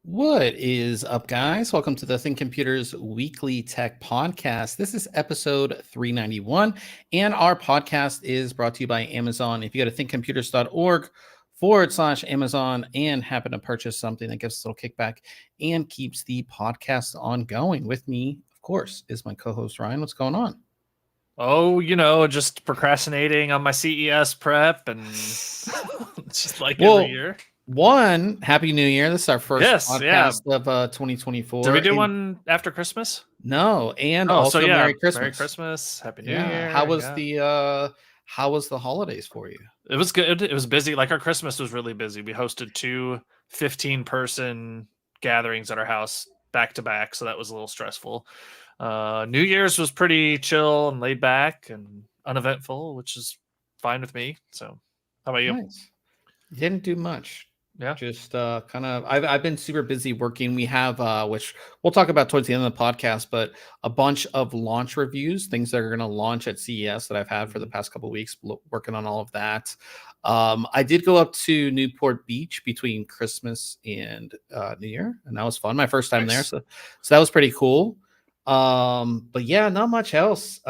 What is up, guys? Welcome to the ThinkComputers Weekly Tech Podcast. This is episode 391, and our podcast is brought to you by Amazon. If you go to thinkcomputers.org/Amazon and happen to purchase something that gives us a little kickback and keeps the podcast ongoing. With me, of course, is my co-host Ryan. What's going on? Oh, just procrastinating on my CES prep and just like every year. Happy New Year. This is our first podcast of 2024. Did we do one after Christmas? No, and also Merry Christmas. Merry Christmas. Happy New Year. How was the holidays for you? It was good. It was busy. Like, our Christmas was really busy. We hosted two 15-person gatherings at our house back to back, so that was a little stressful. New Year's was pretty chill and laid back and uneventful, which is fine with me. So how about you? Nice. Didn't do much. Yeah, just kind of I've been super busy working. We have which we'll talk about towards the end of the podcast, but a bunch of launch reviews, things that are going to launch at CES that I've had for the past couple of weeks, working on all of that. I did go up to Newport Beach between Christmas and New Year, and that was fun. My first time there, so that was pretty cool. But yeah, not much else.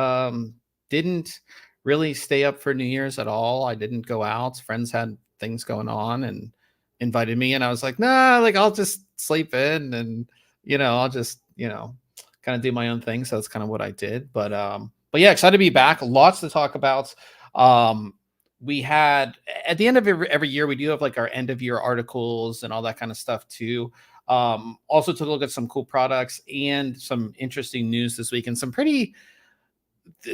Didn't really stay up for New Year's at all. I didn't go out. Friends had things going on and invited me, and I was like, nah, like I'll just sleep in and I'll just kind of do my own thing. So that's kind of what I did. But yeah, excited to be back. Lots to talk about. We had at the end of every year, we do have like our end of year articles and all that kind of stuff too. Also took a look at some cool products and some interesting news this week and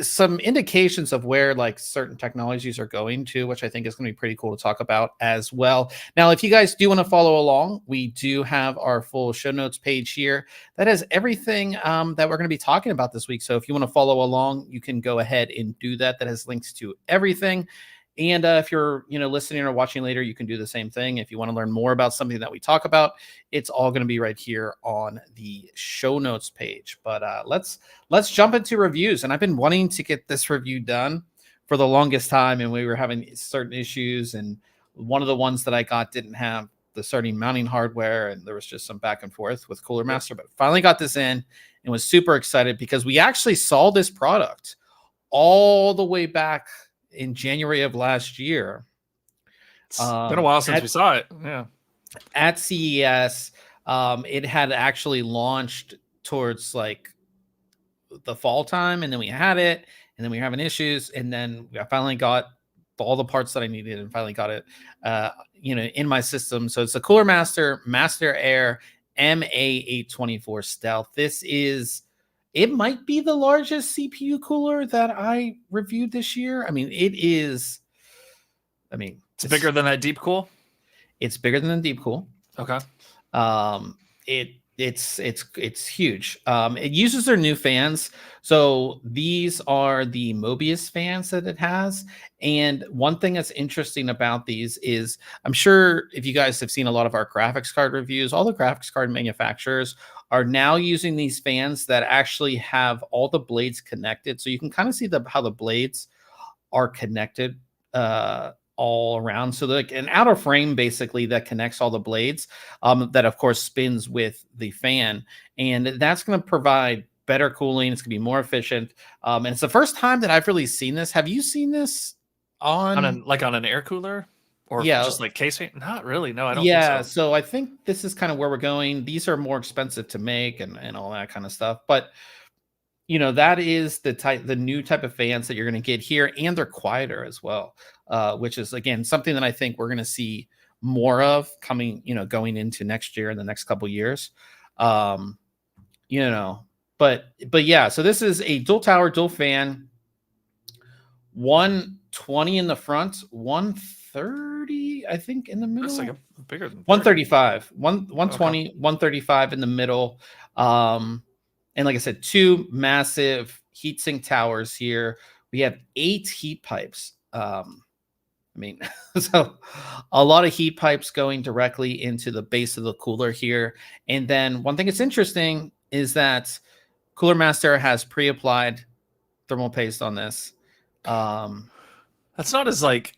some indications of where like certain technologies are going to, which I think is going to be pretty cool to talk about as well. Now, if you guys do want to follow along, we do have our full show notes page here that has everything that we're going to be talking about this week. So if you want to follow along, you can go ahead and do that. That has links to everything. And if you're, listening or watching later, you can do the same thing. If you want to learn more about something that we talk about, it's all going to be right here on the show notes page. But let's jump into reviews. And I've been wanting to get this review done for the longest time, and we were having certain issues. And one of the ones that I got didn't have the certain mounting hardware, and there was just some back and forth with Cooler Master. But finally got this in and was super excited because we actually saw this product all the way back in January of last year. It's been a while since we saw it. Yeah. At CES, it had actually launched towards like the fall time, and then we had it, and then we were having issues, and then I finally got all the parts that I needed and finally got it in my system. So it's a Cooler Master MasterAir MA824 Stealth. It might be the largest CPU cooler that I reviewed this year. I mean, it's bigger than that Deep Cool. It's bigger than the Deep Cool. Okay. It's huge. It uses their new fans. So these are the Mobius fans that it has. And one thing that's interesting about these is, I'm sure if you guys have seen a lot of our graphics card reviews, all the graphics card manufacturers are now using these fans that actually have all the blades connected. So you can kind of see how the blades are connected all around. So like an outer frame basically that connects all the blades that of course spins with the fan. And that's going to provide better cooling. It's going to be more efficient. And it's the first time that I've really seen this. Have you seen this on an air cooler? Or just like case fan? Not really. No, I don't think so. So I think this is kind of where we're going. These are more expensive to make and all that kind of stuff. But that is the new type of fans that you're going to get here, and they're quieter as well, which is again something that I think we're going to see more of coming, going into next year and the next couple years. Um, you know, but yeah, so this is a dual tower, dual fan, 120 in the front, 130, I think, in the middle. It's like a bigger than 135, Okay. 120, 135 in the middle. And like I said, two massive heatsink towers here. We have 8 heat pipes. So a lot of heat pipes going directly into the base of the cooler here. And then one thing that's interesting is that Cooler Master has pre-applied thermal paste on this. That's not as like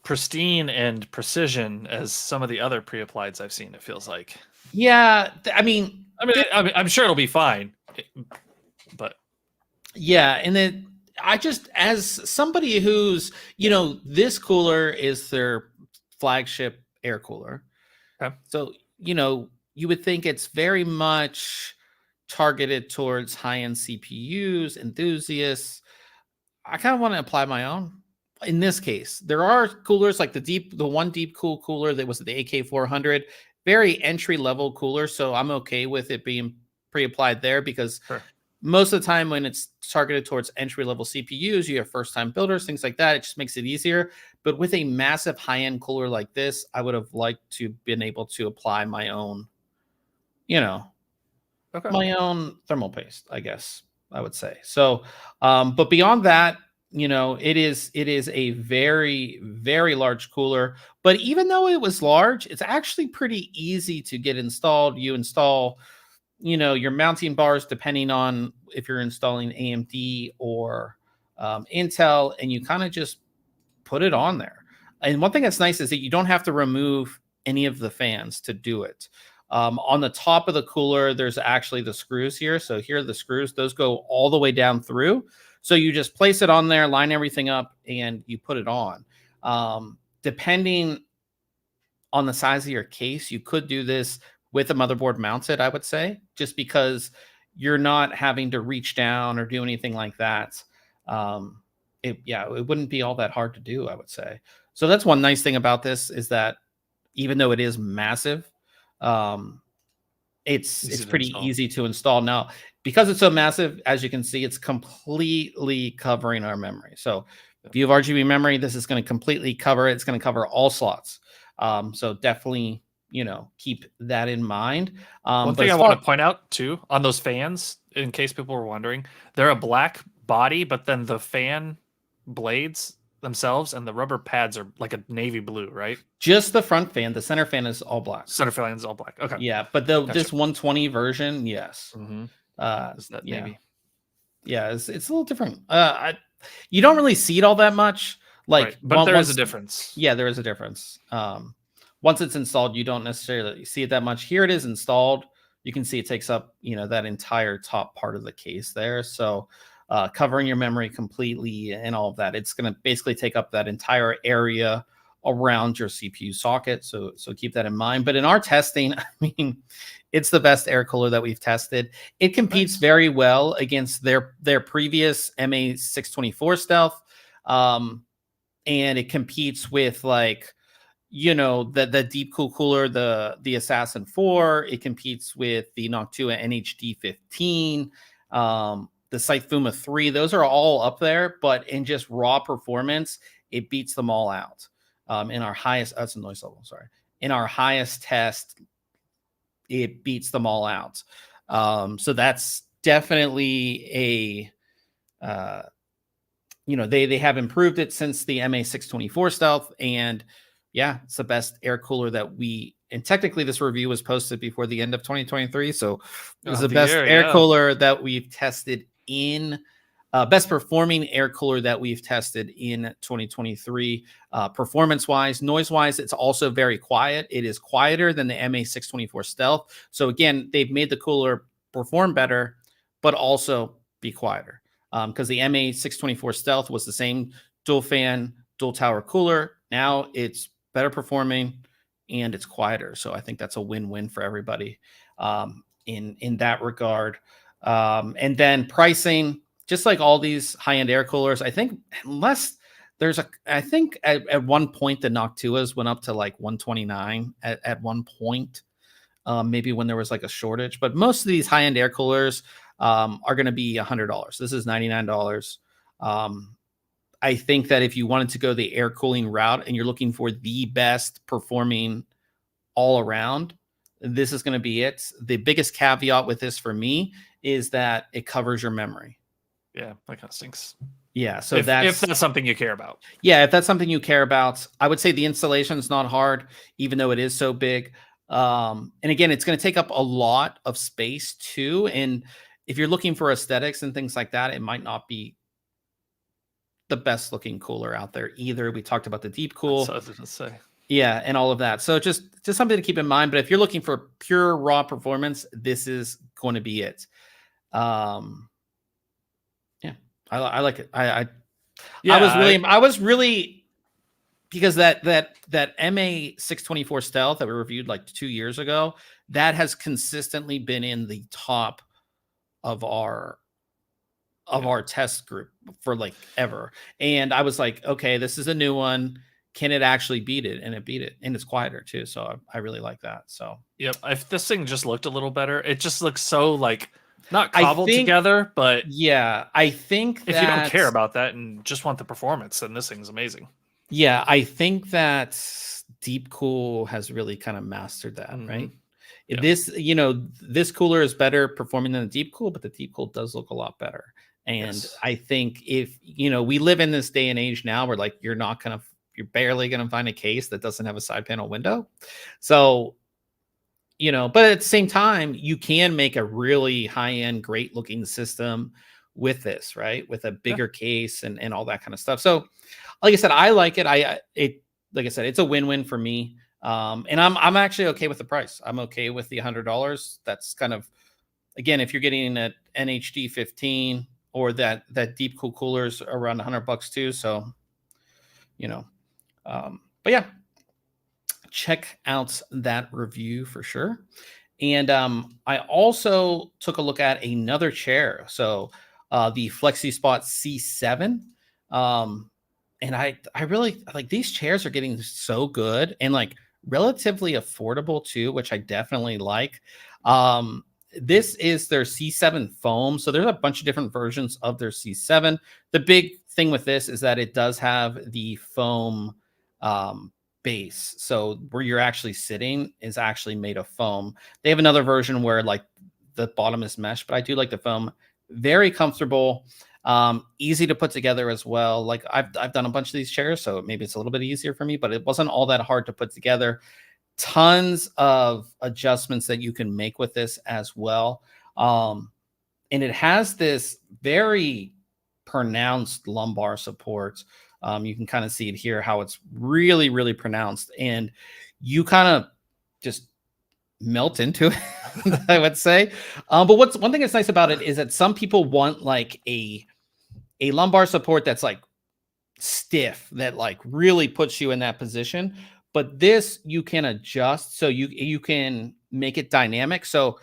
pristine and precision as some of the other pre-applieds I've seen. It feels like. Yeah, I mean, I'm sure it'll be fine, but yeah, and then I just, as somebody who's, this cooler is their flagship air cooler. Okay. So, you would think it's very much targeted towards high-end CPUs, enthusiasts. I kind of want to apply my own. In this case, there are coolers like the one deep cool cooler that was the AK400, very entry-level cooler. So I'm okay with it being pre-applied there because sure. Most of the time when it's targeted towards entry-level CPUs, you have first-time builders, things like that. It just makes it easier. But with a massive high-end cooler like this, I would have liked to been able to apply my own, my own thermal paste, I guess I would say. So, but beyond that, it is a very, very large cooler. But even though it was large, it's actually pretty easy to get installed. You install your mounting bars, depending on if you're installing AMD or Intel, and you kind of just put it on there. And one thing that's nice is that you don't have to remove any of the fans to do it. On the top of the cooler, there's actually the screws here. So here are the screws. Those go all the way down through. So you just place it on there, line everything up, and you put it on. Depending on the size of your case, you could do this with a motherboard mounted, I would say, just because you're not having to reach down or do anything like that. It wouldn't be all that hard to do, I would say. So that's one nice thing about this is that even though it is massive, it's pretty easy to install. Now, because it's so massive, as you can see, it's completely covering our memory. So if you have RGB memory, this is going to completely cover it. It's going to cover all slots. So definitely, keep that in mind. One thing I want to point out too on those fans, in case people were wondering, they're a black body, but then the fan blades themselves and the rubber pads are like a navy blue, right? Just the front fan. The center fan is all black. Center fan is all black. Okay. Yeah, but this 120 version, yes. Mm-hmm. Is that navy? Yeah, it's a little different. You don't really see it all that much. But there is a difference. Yeah, there is a difference. Once it's installed, you don't necessarily see it that much. Here it is installed. You can see it takes up, that entire top part of the case there. So covering your memory completely and all of that, it's going to basically take up that entire area around your CPU socket. So keep that in mind. But in our testing, it's the best air cooler that we've tested. It competes very well against their previous MA624 Stealth. And it competes with the deep cool cooler, the Assassin 4. It competes with the Noctua NHD15, the Scythefuma 3. Those are all up there, but in just raw performance, it beats them all out. In our highest, that's a noise level, sorry. In our highest test, it beats them all out. So that's definitely they have improved it since the MA624 Stealth, and yeah, it's the best air cooler that and technically this review was posted before the end of 2023. So it was the best air cooler that we've tested in best performing air cooler that we've tested in 2023. Performance wise, noise wise, it's also very quiet. It is quieter than the MA624 Stealth. So again, they've made the cooler perform better, but also be quieter. Because the MA624 Stealth was the same dual fan, dual tower cooler. Now it's better performing and it's quieter. So I think that's a win-win for everybody in that regard. And then pricing, just like all these high-end air coolers, I think unless I think at one point the Noctuas went up to like 129 at one point, maybe when there was like a shortage. But most of these high-end air coolers are going to be $100. This is $99. I think that if you wanted to go the air cooling route and you're looking for the best performing all around, this is going to be it. The biggest caveat with this for me is that it covers your memory. Yeah, that kind of stinks. Yeah, so if that's something you care about. Yeah, if that's something you care about, I would say the installation is not hard, even though it is so big. And again, it's going to take up a lot of space too. And if you're looking for aesthetics and things like that, it might not be the best looking cooler out there either. We talked about the deep cool. That's what I was gonna say. Yeah, and all of that. So just something to keep in mind. But if you're looking for pure raw performance, this is going to be it. Yeah, I like it. I was really because that MA624 Stealth that we reviewed like 2 years ago, that has consistently been in the top of our test group for like ever. And I was like, okay, this is a new one. Can it actually beat it? And it beat it. And it's quieter too. So I really like that. So yep. If this thing just looked a little better, it just looks so like not cobbled together, but yeah, I think if you don't care about that and just want the performance, then this thing's amazing. Yeah, I think that Deep Cool has really kind of mastered that, right? Yeah. This cooler is better performing than the Deep Cool, but the Deep Cool does look a lot better. And yes. I think if, we live in this day and age now where like you're barely going to find a case that doesn't have a side panel window. So, but at the same time, you can make a really high-end, great looking system with this, right? With a bigger case and all that kind of stuff. So like I said, I like it. Like I said, it's a win-win for me. And I'm actually okay with the price. I'm okay with the $100. That's kind of, again, if you're getting an NHD 15 or that deep cool coolers around $100 too. So, but yeah, check out that review for sure. And I also took a look at another chair. So the FlexiSpot C7. And I really like these chairs are getting so good and like relatively affordable too, which I definitely like. This is their C7 foam. So there's a bunch of different versions of their C7. The big thing with this is that it does have the foam base. So where you're actually sitting is actually made of foam. They have another version where like the bottom is mesh, but I do like the foam. Very comfortable. Easy to put together as well. Like I've done a bunch of these chairs, so maybe it's a little bit easier for me, but it wasn't all that hard to put together. Tons of adjustments that you can make with this as well. And it has this very pronounced lumbar support. You can kind of see it here, how it's really, really pronounced, and you kind of just melt into it, I would say. But one thing that's nice about it is that some people want like a lumbar support that's like stiff, that like really puts you in that position. But this you can adjust, so you can make it dynamic. So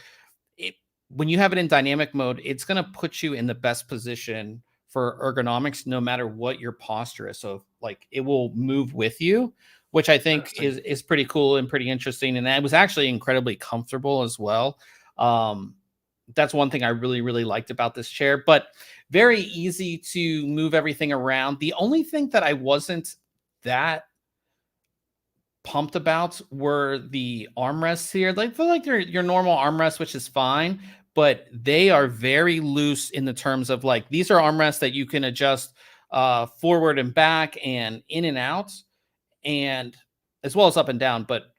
when you have it in dynamic mode, it's going to put you in the best position for ergonomics, no matter what your posture is. So like it will move with you, which I think is pretty cool and pretty interesting. And it was actually incredibly comfortable as well. That's one thing I really, really liked about this chair, but very easy to move everything around. The only thing that I wasn't that pumped about were the armrests here. Like feel like they're your normal armrests, which is fine, but they are very loose in the terms of like, these are armrests that you can adjust forward and back and in and out, and as well as up and down. But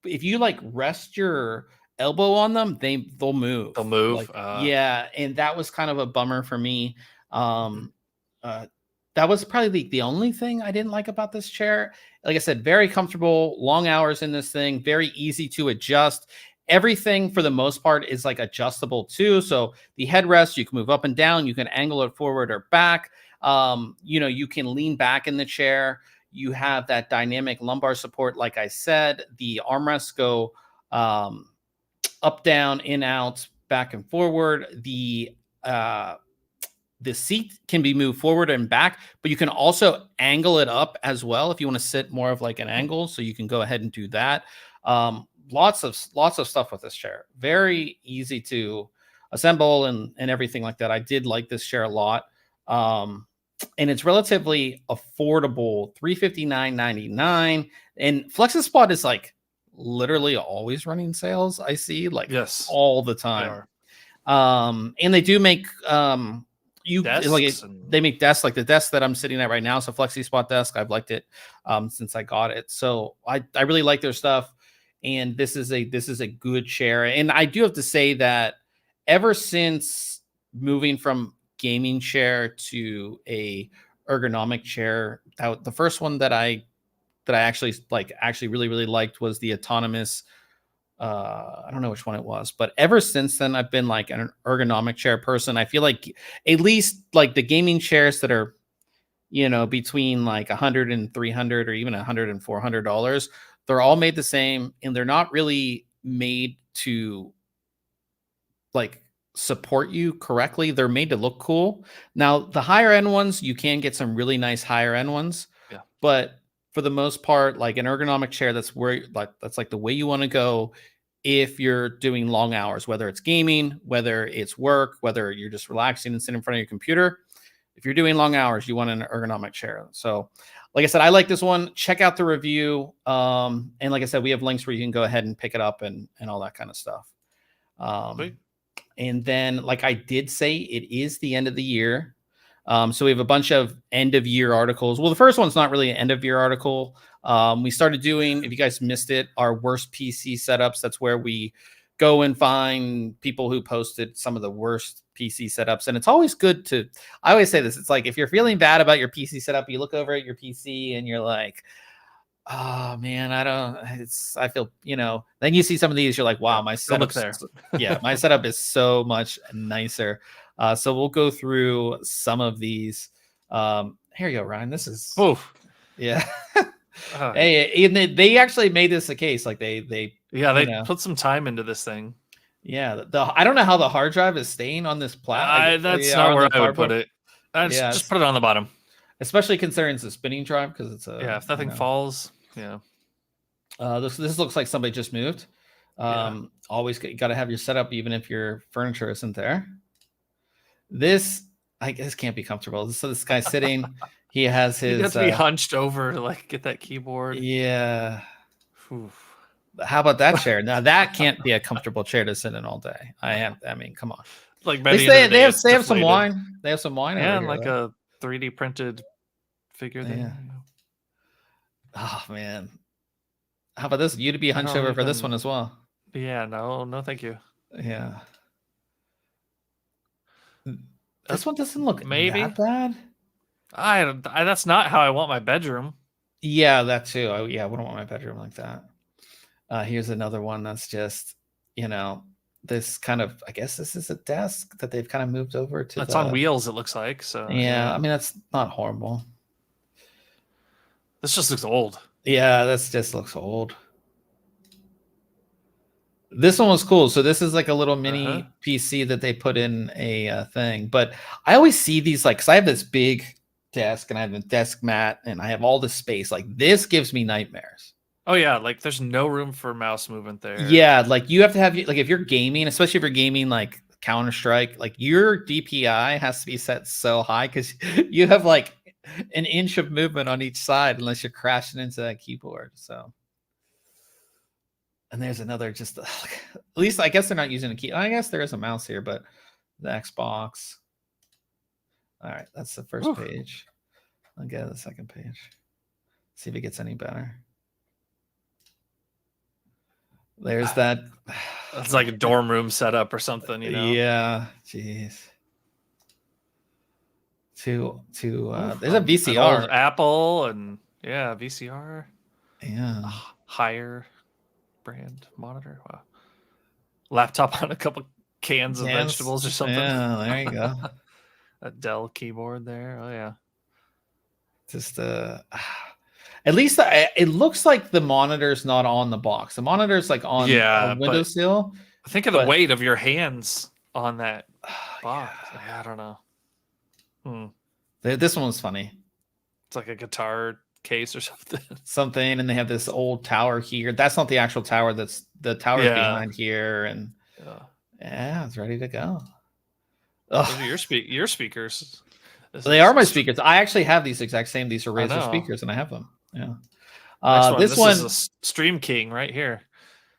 if you like rest your elbow on them, they'll move. They'll move. Like, yeah, and that was kind of a bummer for me. That was probably the only thing I didn't like about this chair. Like I said, very comfortable, long hours in this thing, very easy to adjust. Everything for the most part is like adjustable too. So the headrest, you can move up and down, you can angle it forward or back. You can lean back in the chair. You have that dynamic lumbar support. Like I said, the armrests go up, down, in, out, back and forward. The seat can be moved forward and back, but you can also angle it up as well if you want to sit more of like an angle. So you can go ahead and do that. Lots of stuff with this chair. Very easy to assemble and everything like that. I did like this chair a lot. And it's relatively affordable, $359.99. And FlexiSpot is like literally always running sales. I see like all the time. And they do make they make desks like the desk that I'm sitting at right now. So FlexiSpot desk, I've liked it since I got it. So I really like their stuff. And this is a good chair. And I do have to say that ever since moving from gaming chair to a ergonomic chair, the first one that I actually really liked was the autonomous. I don't know which one it was, but ever since then, I've been like an ergonomic chair person. I feel like at least like the gaming chairs that are, between like $100 and $300 or even $100 and $400, they're all made the same, and they're not really made to like support you correctly. They're made to look cool. Now, the higher end ones, you can get some really nice higher end ones. Yeah. But for the most part, like an ergonomic chair, that's like the way you want to go if you're doing long hours, whether it's gaming, whether it's work, whether you're just relaxing and sitting in front of your computer. If you're doing long hours, you want an ergonomic chair. So like I said, I like this one. Check out the review. And like I said, we have links where you can go ahead and pick it up and all that kind of stuff. And then, like I did say, it is the end of the year. So we have a bunch of end of year articles. Well, the first one's not really an end of year article. We started doing, if you guys missed it, our worst PC setups. That's where we go and find people who posted some of the worst PC setups. And it's always good to, I always say this, it's like if you're feeling bad about your PC setup, you look over at your PC and you're like, oh man, I feel, then you see some of these, you're like, wow, my setup there. Yeah, my setup is so much nicer. So we'll go through some of these. Here you go, Ryan. This is, yeah. Hey, and they actually made this a case. Like they put some time into this thing. Yeah. I don't know how the hard drive is staying on this platform. That's not where I would put it. Just put it on the bottom. Especially considering it's a spinning drive because it's if nothing falls. Yeah. This looks like somebody just moved. Always you got to have your setup even if your furniture isn't there. This can't be comfortable. So this guy's sitting. He has his. You have to be hunched over to like get that keyboard. Yeah. How about that chair? Now that can't be a comfortable chair to sit in all day. I mean, come on. Like they have some wine. They have some wine. Yeah, and like a 3D printed figure thing. Yeah. Oh man. How about this? You to be hunched over for this one as well. Yeah. No, thank you. Yeah. This one doesn't look that bad. That's not how I want my bedroom. Yeah, that too. I wouldn't want my bedroom like that. Here's another one that's just, this kind of, I guess this is a desk that they've kind of moved over to. It's on wheels, it looks like. So yeah, I mean, that's not horrible. This just looks old. Yeah, this just looks old. This one was cool. So this is like a little mini PC that they put in a thing. But I always see these because I have this big desk and I have a desk mat and I have all this space. Like this gives me nightmares. Oh yeah, like there's no room for mouse movement there. Yeah, like you have to have if you're gaming, especially if you're gaming like Counter-Strike, like your DPI has to be set so high because you have like an inch of movement on each side unless you're crashing into that keyboard. So. And there's another at least I guess they're not using a key. I guess there is a mouse here, but the Xbox. All right, that's the first page. I'll get the second page. See if it gets any better. There's that. It's like a dorm room setup or something, Yeah, jeez. There's a VCR. Apple and VCR. Yeah. Higher brand monitor. Wow. Laptop on a couple cans of vegetables or something. Yeah, there you go. A Dell keyboard there. Oh yeah. Just at least it looks like the monitor's not on the box. The monitor's like on a windowsill. Think of the weight of your hands on that box. Yeah. I don't know. This one was funny. It's like a guitar case or something, and they have this old tower here. That's not the actual tower. That's the tower's behind here, and yeah, it's ready to go. Those are your speakers. They are my speakers. I actually have these exact same. These are Razer know. speakers, and I have them. Yeah. This one is a Stream King right here.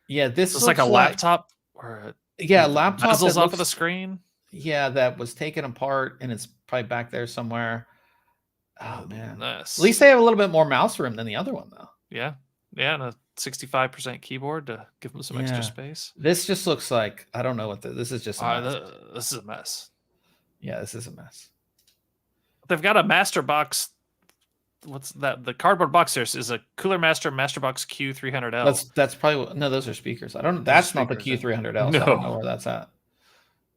Yeah, this is like a laptop or laptop bezels off of the screen. Yeah, that was taken apart, and it's probably back there somewhere. Oh man, nice. At least they have a little bit more mouse room than the other one, though. Yeah, and a 65% keyboard to give them some extra space. This just looks like, I don't know what this is. Just a mess. This is a mess. Yeah, this is a mess. They've got a Master Box. What's that? The cardboard box there is a Cooler Master Box Q300L. That's probably no. Those are speakers. I don't. That's not the Q300L. So I don't know where that's at.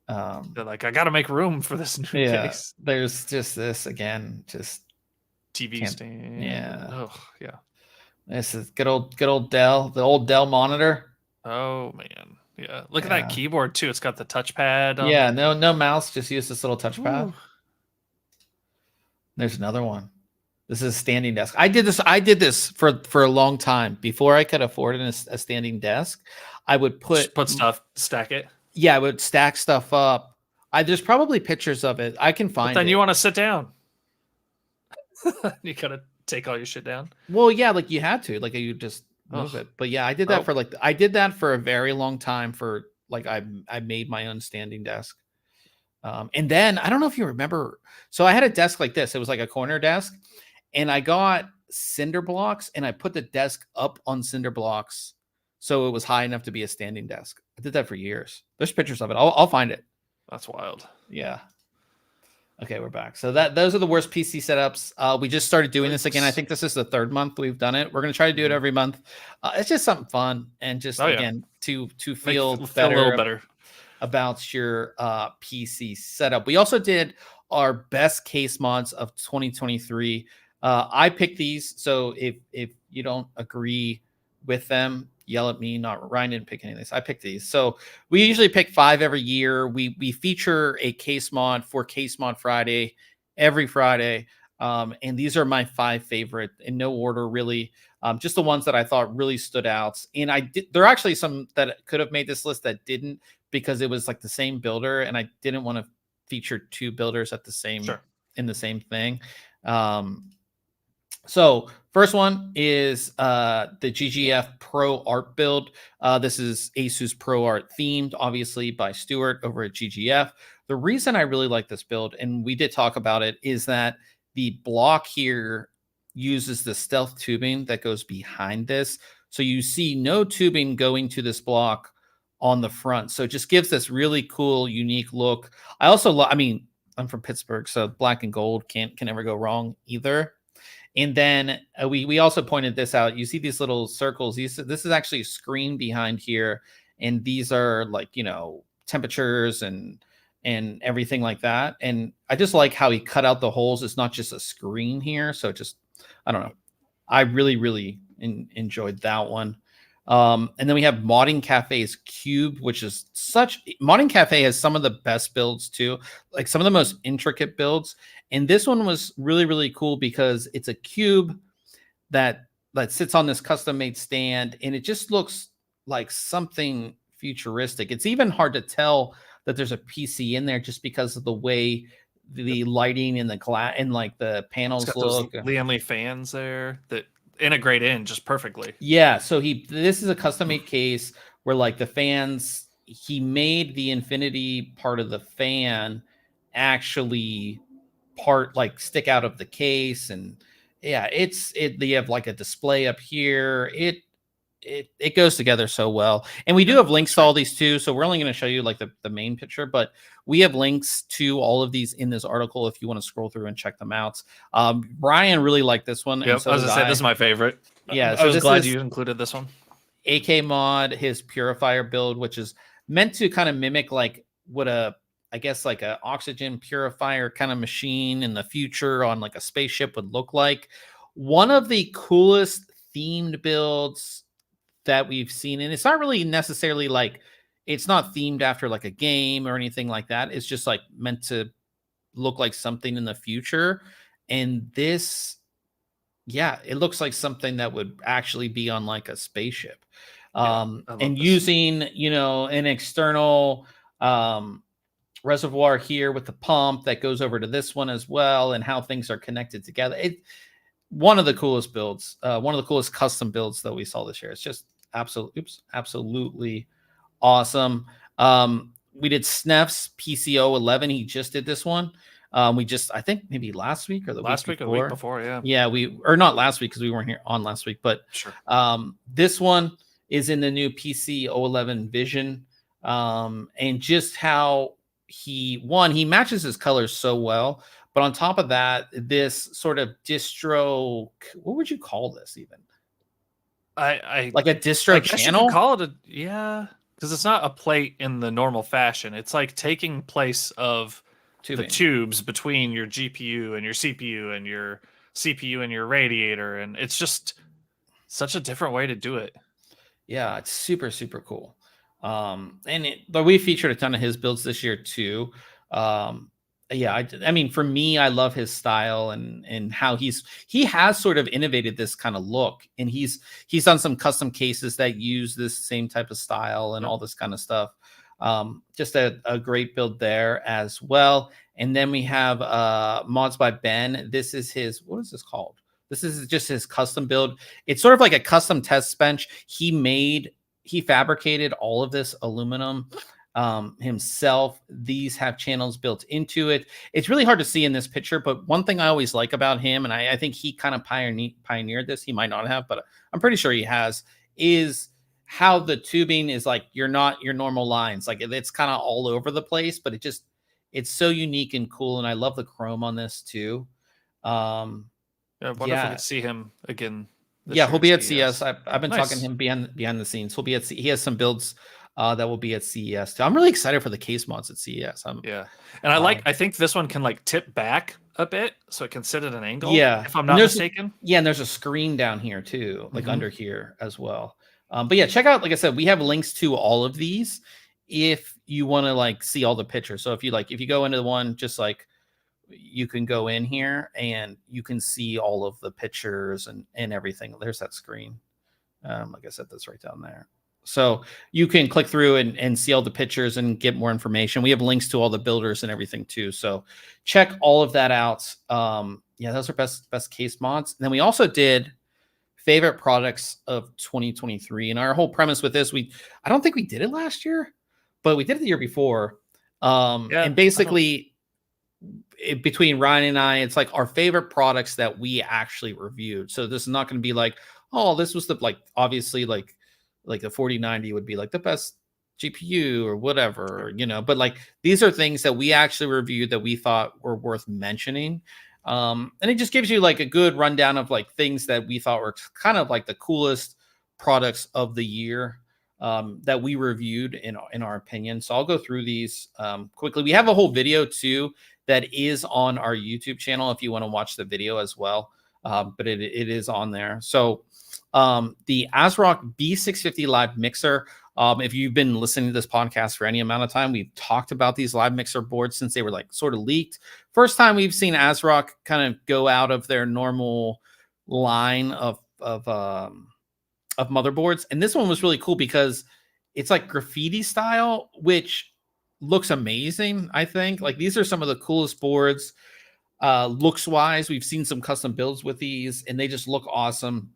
They're like, I got to make room for this new case. There's just this again, just TV stand. Yeah. Oh yeah. This is good old Dell, the old Dell monitor. Oh man. Yeah. Look at that keyboard too. It's got the touchpad. Yeah. No mouse. Just use this little touchpad. Ooh. There's another one. This is a standing desk. I did this for a long time before I could afford a standing desk. I would put stuff, stack it. Yeah, I would stack stuff up. There's probably pictures of it. I can find. But then you want to sit down. You gotta take all your shit down. Well, yeah, like you had to, like you just move it. But yeah, I did that for a very long time. For like, I made my own standing desk. And then I don't know if you remember. So I had a desk like this. It was like a corner desk, and I got cinder blocks, and I put the desk up on cinder blocks, so it was high enough to be a standing desk. I did that for years. There's pictures of it. I'll find it. That's wild. Yeah. Okay, we're back. So those are the worst PC setups. We just started doing this again. I think this is the third month we've done it. We're going to try to do it every month. It's just something fun, and just again to feel better, a little better about your PC setup. We also did our best case mods of 2023. I picked these, so if you don't agree with them, yell at me. Not Ryan didn't pick any of these. I picked these. So we usually pick 5 every year. We feature a case mod for Case Mod Friday every Friday. And these are my 5 favorite in no order, really. Just the ones that I thought really stood out. And there are actually some that could have made this list that didn't, because it was like the same builder, and I didn't want to feature 2 builders at the same in the same thing. So first one is the GGF Pro Art build. This is Asus Pro Art themed, obviously by Stuart over at GGF. The reason I really like this build, and we did talk about it, is that the block here uses the stealth tubing that goes behind this. So you see no tubing going to this block on the front. So it just gives this really cool, unique look. I also I'm from Pittsburgh, so black and gold can never go wrong either. And then we also pointed this out. You see these little circles. This is actually a screen behind here, and these are like, temperatures and everything like that. And I just like how he cut out the holes. It's not just a screen here. So I don't know. I really, really enjoyed that one. And then we have Modding Cafe's Cube, which is Modding Cafe has some of the best builds too, like some of the most intricate builds. And this one was really, really cool because it's a cube that sits on this custom made stand, and it just looks like something futuristic. It's even hard to tell that there's a PC in there just because of the way the lighting and the glass and like the panels look. Lian Li fans there that integrate in just perfectly. Yeah, so this is a custom made case where like the fans, he made the infinity part of the fan actually stick out of the case. And yeah, they have like a display up here. It goes together so well. And we do have links to all these too, so we're only going to show you like the main picture, but we have links to all of these in this article if you want to scroll through and check them out. Brian really liked this one. Yep, so I was going to say, this is my favorite. Yeah, I was glad you included this one. AK Mod, his purifier build, which is meant to kind of mimic like what I guess like a oxygen purifier kind of machine in the future on like a spaceship would look like. One of the coolest themed builds that we've seen, and it's not really necessarily like it's not themed after like a game or anything like that. It's just like meant to look like something in the future. And this, yeah, it looks like something that would actually be on like a spaceship. Yeah, I love And this. using, an external reservoir here with the pump that goes over to this one as well, and how things are connected together. One of the coolest builds, one of the coolest custom builds that we saw this year. It's just absolutely awesome. We did Sneff's PCO 11. He just did this one. I think maybe last week or the Last week week or the week before. before, yeah. Yeah, or not last week because we weren't here on last week, but Sure. this one is in the new PC O11 Vision. And just how he matches his colors so well. But on top of that, this sort of distro, what would you call this even? Like a distro guess channel? you could call it because it's not a plate in the normal fashion. It's like taking place of the tubes between your GPU and your CPU and your CPU and your radiator, and it's just such a different way to do it. Yeah, it's super cool. But we featured a ton of his builds this year too. Yeah, I mean, for me, I love his style and how he has sort of innovated this kind of look, and he's done some custom cases that use this same type of style and all this kind of stuff. Just a great build there as well. And then we have Mods by Ben. This is his, what is this called? This is just his custom build. It's sort of like a custom test bench. He fabricated all of this aluminum himself. These have channels built into it. It's really hard to see in this picture, but one thing I always like about him, and I think he kind of pioneered this, he might not have, but I'm pretty sure he has, is how the tubing is like, you're not your normal lines. Like it's kind of all over the place, but it's so unique and cool. And I love the chrome on this too. I wonder if we could see him again. Yeah, he'll be at CES. I've been talking to him behind the scenes. He'll be at he has some builds that will be at CES too. I'm really excited for the case mods at CES. And I think this one can like tip back a bit so it can sit at an angle. Yeah, if I'm not mistaken. And there's a screen down here too, like under here as well. But yeah, check out, like I said, we have links to all of these if you want to like see all the pictures. So if you go into the one, just like you can go in here and you can see all of the pictures and everything. There's that screen. Like I said, that's right down there. So you can click through and see all the pictures and get more information. We have links to all the builders and everything too. So check all of that out. Yeah, those are best case mods. And then we also did favorite products of 2023. And our whole premise with this, I don't think we did it last year, but we did it the year before. And basically between Ryan and I, it's like our favorite products that we actually reviewed. So this is not going to be like, oh, this was obviously like the 4090 would be like the best GPU or whatever, but like these are things that we actually reviewed that we thought were worth mentioning. And it just gives you like a good rundown of like things that we thought were kind of like the coolest products of the year that we reviewed in our opinion. So I'll go through these quickly. We have a whole video too that is on our YouTube channel if you want to watch the video as well. But it is on there. So the ASRock B650 live mixer. If you've been listening to this podcast for any amount of time, we've talked about these live mixer boards since they were like sort of leaked. First time we've seen ASRock kind of go out of their normal line of motherboards. And this one was really cool because it's like graffiti style, which looks amazing. I think like these are some of the coolest boards looks wise. We've seen some custom builds with these and they just look awesome.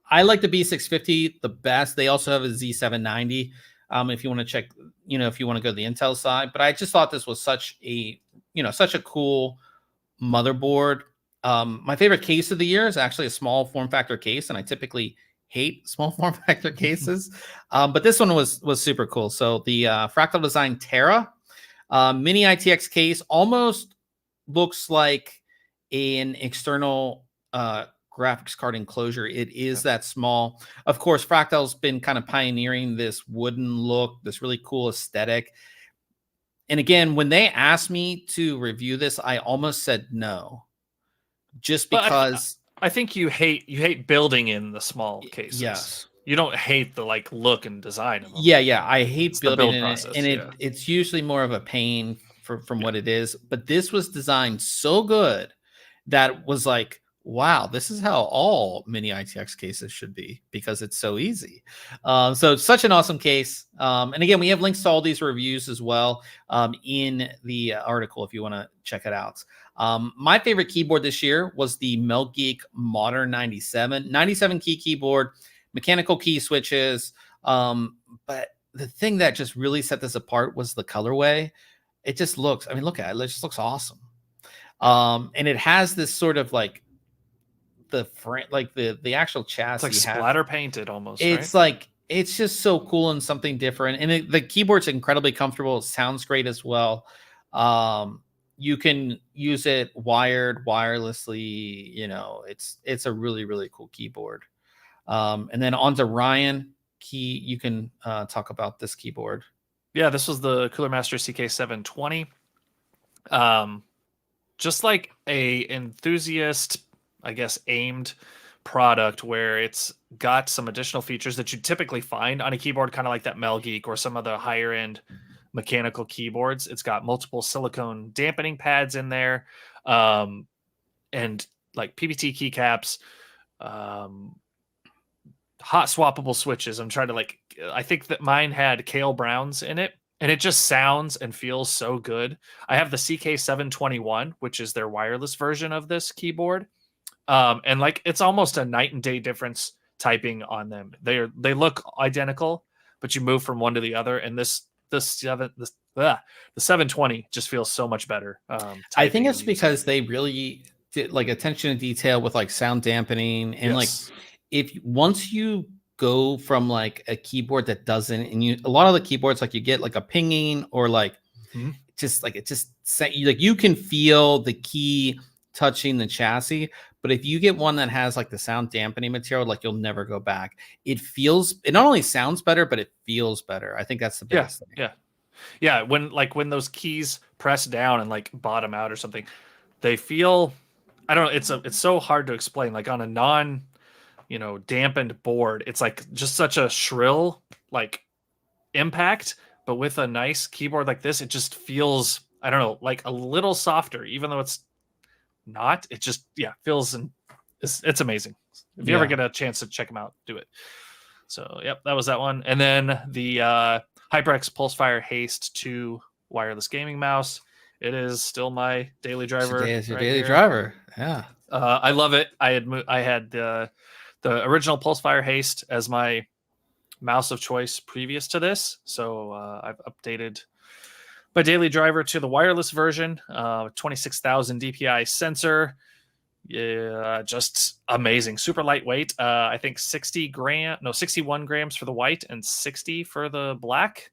I like the B650 the best. They also have a Z790 if you want to check, if you want to go to the Intel side. But I just thought this was such a cool motherboard. My favorite case of the year is actually a small form factor case, and I typically hate small form factor cases. But this one was super cool. So the Fractal Design Terra mini ITX case almost looks like an external graphics card enclosure. It is that small. Of course, Fractal's been kind of pioneering this wooden look, this really cool aesthetic. And again, when they asked me to review this, I almost said no, just because I think you hate building in the small cases. you don't hate the like look and design of them. Yeah, I hate It's the building build in it, process, and yeah. it's usually more of a pain from Yeah. what it is. But this was designed so good that was like, wow, this is how all mini ITX cases should be because it's so easy. So it's such an awesome case. And again, we have links to all these reviews as well in the article if you want to check it out. My favorite keyboard this year was the Melgeek Modern 97 key keyboard, mechanical key switches. But the thing that just really set this apart was the colorway. It just looks, I mean, look at it. It just looks awesome. And it has this sort of like the frame, like the actual chassis. It's like splatter painted almost. It's right? like it's just so cool and something different. And the keyboard's incredibly comfortable. It sounds great as well. You can use it wired, wirelessly. You know, it's a really, really cool keyboard. And then on to Ryan. You can talk about this keyboard. Yeah, this was the Cooler Master CK720. Just like a enthusiast, I guess, aimed product where it's got some additional features that you typically find on a keyboard, kind of like that Melgeek or some of the higher end mechanical keyboards. It's got multiple silicone dampening pads in there, and like PBT keycaps, hot swappable switches. I'm trying to like, I think that mine had Kale Browns in it, and it just sounds and feels so good. I have the CK721, which is their wireless version of this keyboard. And like, it's almost a night and day difference typing on them. They look identical, but you move from one to the other. And the 720 just feels so much better. I think it's because they really did like attention to detail with like sound dampening and like if once you go from like a keyboard that doesn't, and a lot of the keyboards like you get like a pinging or like just like it just like you can feel the key touching the chassis, but if you get one that has like the sound dampening material, like you'll never go back. It not only sounds better, but it feels better. I think that's the biggest thing. Yeah, when those keys press down and like bottom out or something, they feel, I don't know, it's so hard to explain. Like on a non, dampened board, it's like just such a shrill like impact, but with a nice keyboard like this, it just feels, I don't know, like a little softer, even though it's not. It just feels, and it's amazing. If you ever get a chance to check them out, do it. So yep, that was that one. And then the HyperX Pulsefire Haste 2 wireless gaming mouse. It is still my daily driver. It's your daily driver. Yeah. I love it. I had the original Pulsefire Haste as my mouse of choice previous to this. So I've updated my daily driver to the wireless version, 26,000 DPI sensor. Yeah, just amazing. Super lightweight. I think 61 grams for the white and 60 for the black.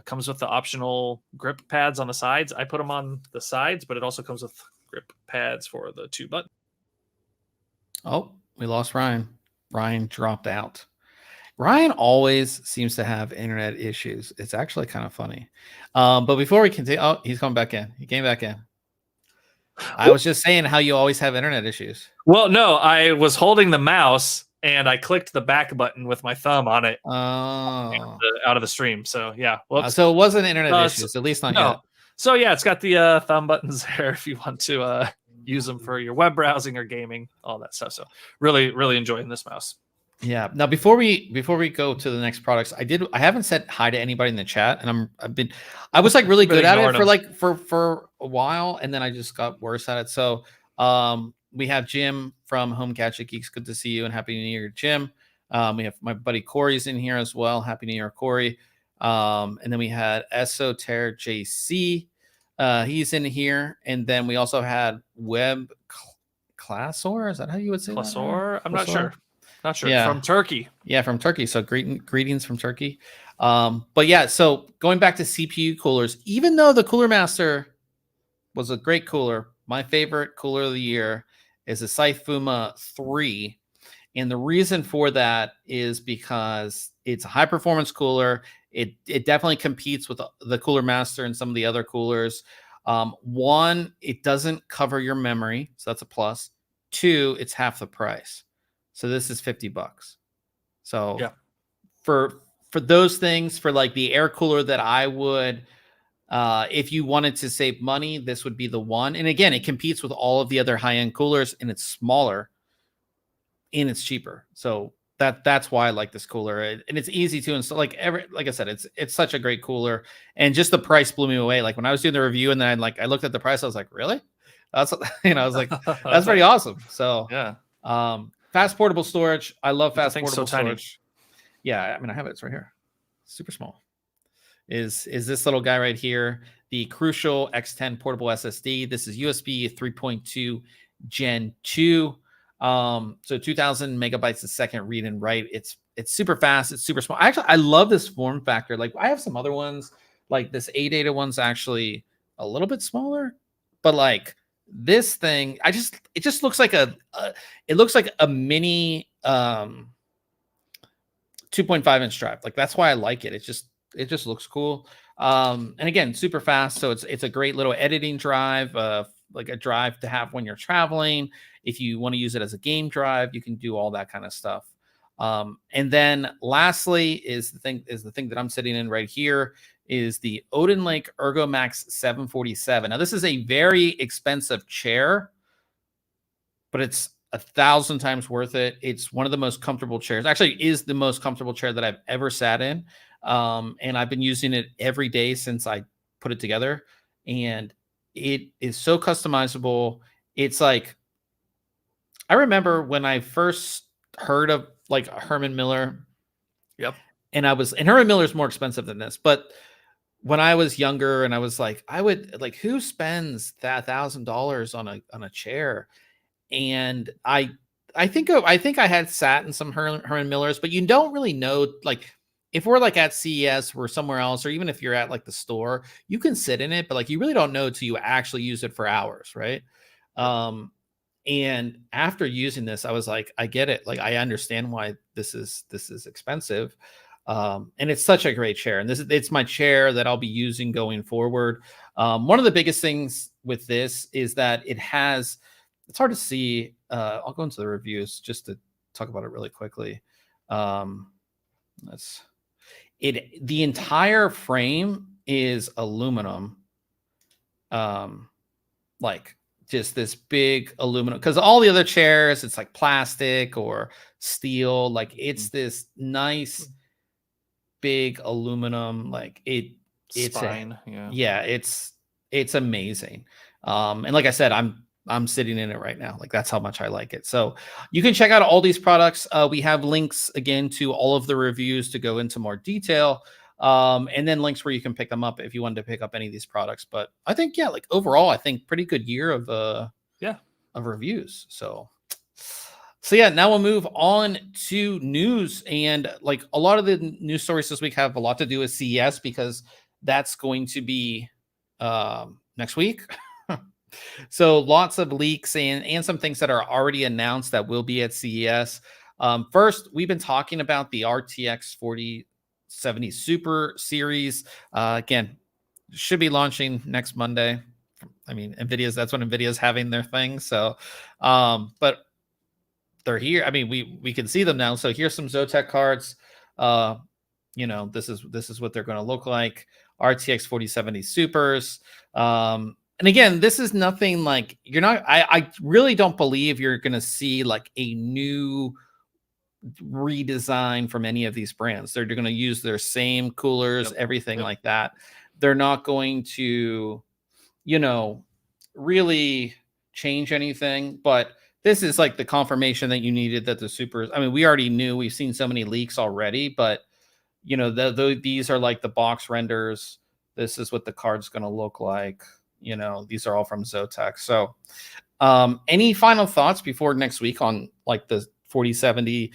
Comes with the optional grip pads on the sides. I put them on the sides, but it also comes with grip pads for the 2 buttons. Oh, we lost Ryan. Ryan dropped out. Ryan always seems to have internet issues. It's actually kind of funny. But before we continue, oh, he's coming back in. He came back in. I was just saying how you always have internet issues. Well, no, I was holding the mouse and I clicked the back button with my thumb on it out of the stream. So yeah. So it wasn't internet issues, at least not yet. So yeah, it's got the thumb buttons there if you want to use them for your web browsing or gaming, all that stuff. So really, really enjoying this mouse. Yeah. Now before we go to the next products, I haven't said hi to anybody in the chat, and I was like really good at it for a while, and then I just got worse at it. So we have Jim from Home Gadget Geeks. Good to see you and Happy New Year, Jim. We have my buddy Corey's in here as well. Happy New Year, Corey. And then we had Esoter JC. He's in here, and then we also had Web Classor. Is that how you would say Classor? That? I'm not sure. Not sure. Yeah. From Turkey. Yeah, from Turkey. So greetings from Turkey. But yeah, so going back to CPU coolers, even though the Cooler Master was a great cooler, my favorite cooler of the year is the Saifuma 3. And the reason for that is because it's a high performance cooler. It definitely competes with the Cooler Master and some of the other coolers. One, it doesn't cover your memory, so that's a plus. 2, it's half the price. So this is $50. So Yeah. for those things, for like the air cooler that I would, if you wanted to save money, this would be the one. And again, it competes with all of the other high-end coolers, and it's smaller and it's cheaper. So that's why I like this cooler. And it's easy to install. Like I said, it's such a great cooler, and just the price blew me away. Like when I was doing the review, and then I looked at the price, I was like, really? That's I was like, that's pretty awesome. So Yeah. fast portable storage. I love The fast thing's so portable tiny. storage. Yeah, I mean, I have it. It's right here. Super small. Is this little guy right here, the Crucial X10 portable SSD. This is USB 3.2 Gen 2. So 2000 megabytes a second read and write. It's super fast. It's super small. Actually, I love this form factor. Like I have some other ones, like this A-Data one's actually a little bit smaller, but like this thing, it just looks like it looks like a mini 2.5-inch drive. Like that's why I like it. It just looks cool. And again, super fast. So it's a great little editing drive, like a drive to have when you're traveling. If you want to use it as a game drive, you can do all that kind of stuff. And then lastly is the thing that I'm sitting in right here is the Odin Lake Ergomax 747. Now this is a very expensive chair, but it's 1,000 times worth it. It's one of the most comfortable chairs. Actually, is the most comfortable chair that I've ever sat in. And I've been using it every day since I put it together. And it is so customizable. It's like, I remember when I first heard of like Herman Miller. Yep. And Herman Miller is more expensive than this, but when I was younger and I was like, I would like, who spends that $1,000 on a chair? And I think I had sat in some Herman Millers, but you don't really know, like if we're like at CES or somewhere else, or even if you're at like the store, you can sit in it, but like you really don't know until you actually use it for hours, right? And after using this, I was like, I get it. Like I understand why this is expensive. And it's such a great chair. And it's my chair that I'll be using going forward. One of the biggest things with this is that it's hard to see. I'll go into the reviews just to talk about it really quickly. The entire frame is aluminum. Like just this big aluminum, because all the other chairs, it's like plastic or steel. Like it's this nice big aluminum, like it's Spine. it's amazing. And like I said, I'm sitting in it right now. Like that's how much I like it. So you can check out all these products. We have links again to all of the reviews to go into more detail. And then links where you can pick them up if you wanted to pick up any of these products. But I think, yeah, like overall, I think pretty good year of reviews. So yeah, now we'll move on to news. And like a lot of the news stories this week have a lot to do with CES, because that's going to be next week. So lots of leaks and some things that are already announced that will be at CES. First, we've been talking about the RTX 4070 Super series. Again, should be launching next Monday. I mean, that's when NVIDIA's having their thing. So, but they're here. I mean, we can see them now. So here's some Zotac cards. This is what they're going to look like. RTX 4070 Supers. And again, this is nothing like I really don't believe you're going to see like a new redesign from any of these brands. They're going to use their same coolers, everything like that. They're not going to, really change anything, but this is like the confirmation that you needed that the Supers, I mean, we already knew, we've seen so many leaks already, but these are like the box renders. This is what the card's going to look like. These are all from Zotac. So any final thoughts before next week on like the 4070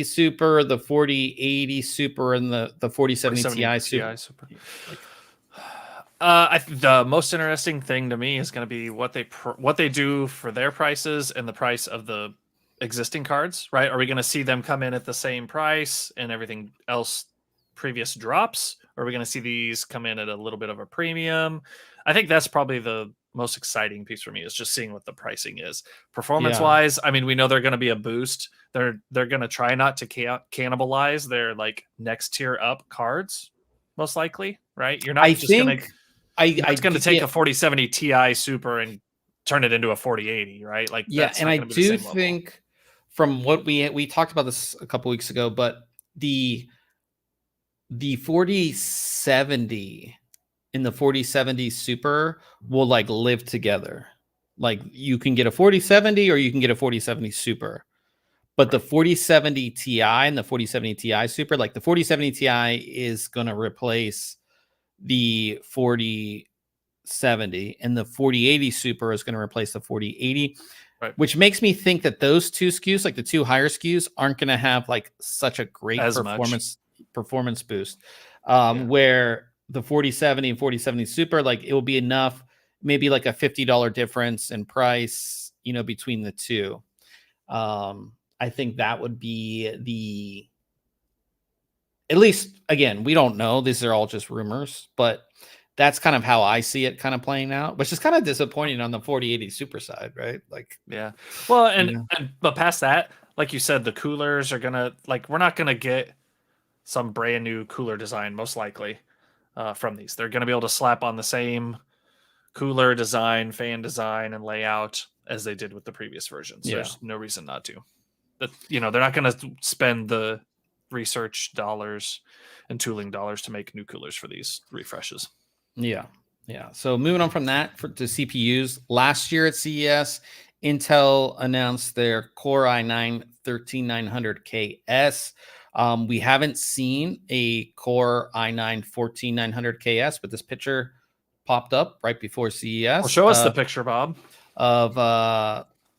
Super, the 4080 Super, and the 4070 Ti Super? The most interesting thing to me is going to be what they do for their prices and the price of the existing cards, right? Are we going to see them come in at the same price and everything else previous drops? Or are we going to see these come in at a little bit of a premium? I think that's probably the most exciting piece for me is just seeing what the pricing is. Performance Yeah. wise, I mean, we know they're going to be a boost. They're going to try not to cannibalize their like next tier up cards, most likely, right? You're I not just going to think take a 4070 Ti Super and turn it into a 4080, right? Like yeah, that's and not I going to be the do same level. think from what we talked about this a couple weeks ago, but the 4070 and the 4070 Super will like live together. Like you can get a 4070 or you can get a 4070 Super. But the 4070 Ti and the 4070 Ti Super, like the 4070 Ti is going to replace the 4070 and the 4080 Super is going to replace the 4080, Right. which makes me think that those two SKUs, like the two higher SKUs, aren't going to have like such a great As performance boost. Where the 4070 and 4070 Super, like it will be enough, maybe like a $50 difference in price, you know, between the two. I think that would be at least, again, we don't know. These are all just rumors, but that's kind of how I see it kind of playing out, which is kind of disappointing on the 4080 Super side, right? Like, yeah. Well, and, you know. but past that, like you said, the coolers are gonna like we're not gonna get some brand new cooler design most likely from these. They're gonna be able to slap on the same cooler design, fan design, and layout as they did with the previous versions. Yeah. There's no reason not to. That they're not gonna spend the research dollars and tooling dollars to make new coolers for these refreshes. Yeah. So moving on from that to CPUs, last year at CES, Intel announced their Core i9 13900KS. We haven't seen a Core i9 14900KS, but this picture popped up right before CES. Well, show us the picture, Bob, of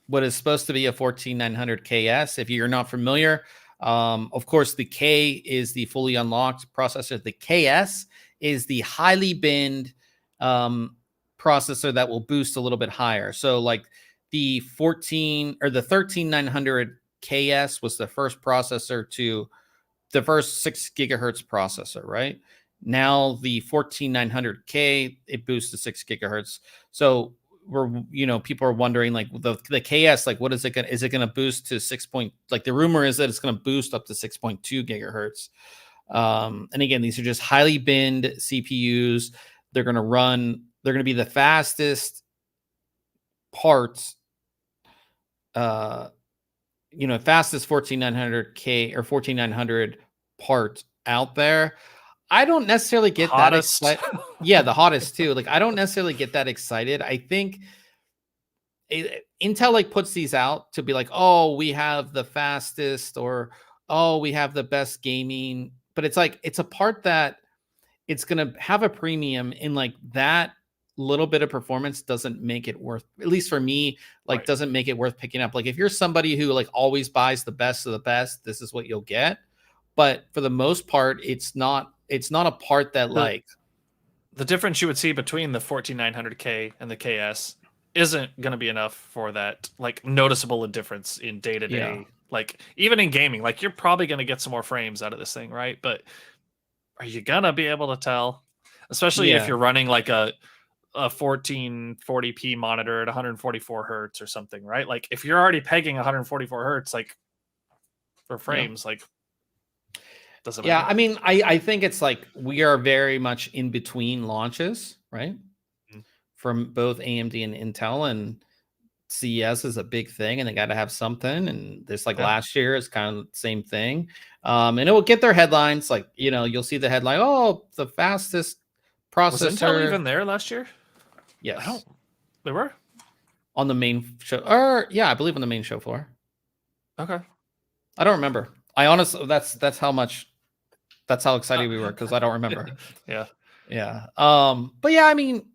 what is supposed to be a 14900KS. If you're not familiar, of course, the K is the fully unlocked processor. The KS is the highly binned processor that will boost a little bit higher. So like the 13900 KS was the first processor to the first 6 gigahertz processor, right? Now the 14900K, it boosts to 6 gigahertz. So people are wondering like the KS, like what is it going to boost to 6 point, like the rumor is that it's going to boost up to 6.2 gigahertz. And again, these are just highly binned CPUs. They're going to be the fastest parts, fastest 14900K or 14900 part out there. I don't necessarily get that excited. Yeah, the hottest too. Like, I don't necessarily get that excited. I think Intel like puts these out to be like, oh, we have the fastest, or oh, we have the best gaming. But it's like, it's a part that it's going to have a premium in, like, that little bit of performance doesn't make it worth, at least for me, like, doesn't make it worth picking up. Like, if you're somebody who like always buys the best of the best, this is what you'll get. But for the most part, it's not a part that like the difference you would see between the 14900K and the KS isn't going to be enough for that like noticeable difference in day to day. Like even in gaming, like you're probably going to get some more frames out of this thing, right? But are you going to be able to tell? Especially if you're running like a 1440p monitor at 144 hertz or something, right? Like if you're already pegging 144 hertz, like for frames, like doesn't matter. I mean, I think it's like we are very much in between launches, right? Mm-hmm. From both AMD and Intel, and CES is a big thing, and they got to have something. And this, like last year, is kind of the same thing. And it will get their headlines. Like, you'll see the headline, oh, the fastest processor. Was Intel even there last year? Yes. They were? On the main show. Or, yeah, I believe on the main show floor. Okay. I don't remember. I honestly, that's how excited we were, because I don't remember. Yeah. But yeah, I mean,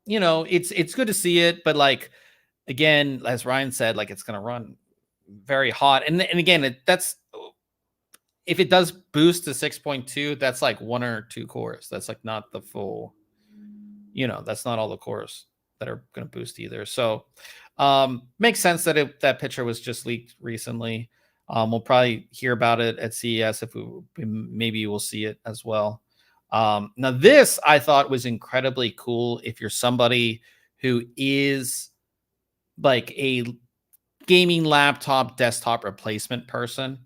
it's good to see it, but like, again, as Ryan said, like it's gonna run very hot. And again, that's if it does boost to 6.2, that's like 1 or 2 cores. That's like not the full, that's not all the cores that are gonna boost either. So makes sense that that picture was just leaked recently. We'll probably hear about it at CES if maybe we'll see it as well. Now this I thought was incredibly cool if you're somebody who is like a gaming laptop desktop replacement person.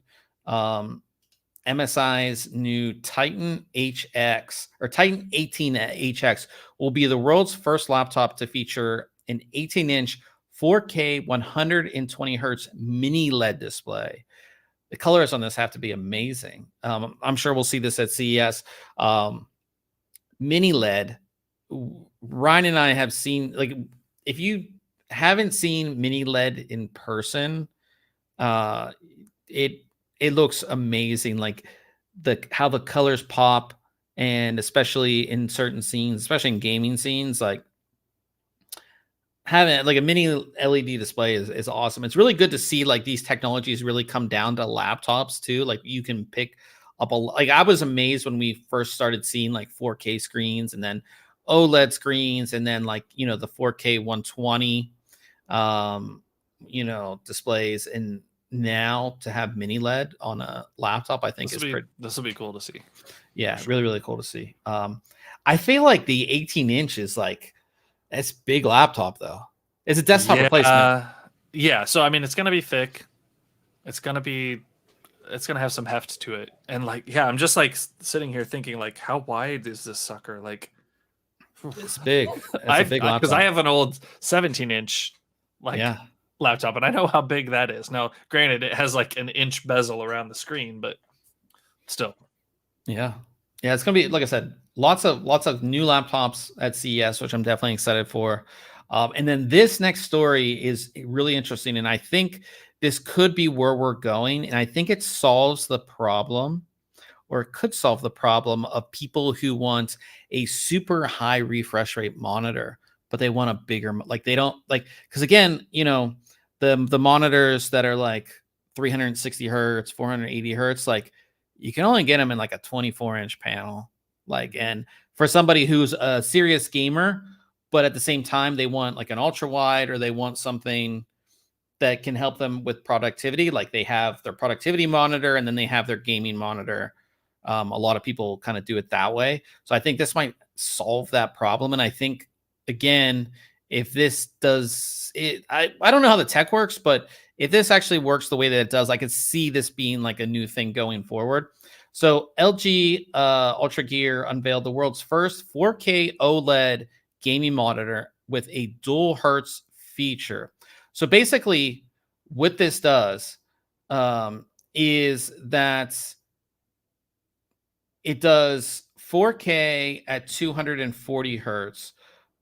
MSI's new Titan HX or Titan 18 HX will be the world's first laptop to feature an 18-inch 4K 120 hertz mini LED display. The colors on this have to be amazing. I'm sure we'll see this at CES. Mini LED. Ryan and I have seen, like, if you haven't seen mini LED in person, it looks amazing. Like how the colors pop, and especially in certain scenes, especially in gaming scenes, like having like a mini LED display is awesome. It's really good to see like these technologies really come down to laptops too. Like you can pick up like I was amazed when we first started seeing like 4K screens and then OLED screens and then like, you know, the 4K 120 you know, displays, and now to have mini LED on a laptop, I think this will be cool to see. Yeah, sure. Really, really cool to see. I feel like the 18-inch is like, it's big laptop though. It's a desktop replacement. Yeah, so I mean, it's gonna be thick. It's gonna have some heft to it, and like, yeah, I'm just like sitting here thinking, like, how wide is this sucker? Like, it's big. It's a big laptop. Because I have an old 17-inch laptop, and I know how big that is. Now, granted, it has like an inch bezel around the screen, but still. Yeah, it's gonna be, like I said, lots of new laptops at CES, which I'm definitely excited for. And then this next story is really interesting, and I think this could be where we're going, and I think it solves the problem, or it could solve the problem of people who want a super high refresh rate monitor, but they want a bigger, like they don't like, because again, you know, the monitors that are like 360 hertz, 480 hertz, like you can only get them in like a 24-inch panel. Like, and for somebody who's a serious gamer, but at the same time they want like an ultra wide, or they want something that can help them with productivity, like they have their productivity monitor and then they have their gaming monitor. A lot of people kind of do it that way. So I think this might solve that problem. And I think, again, if this does it, I don't know how the tech works, but if this actually works the way that it does, I could see this being like a new thing going forward. So LG Ultra Gear unveiled the world's first 4K OLED gaming monitor with a dual hertz feature. So basically what this does is that it does 4K at 240 hertz,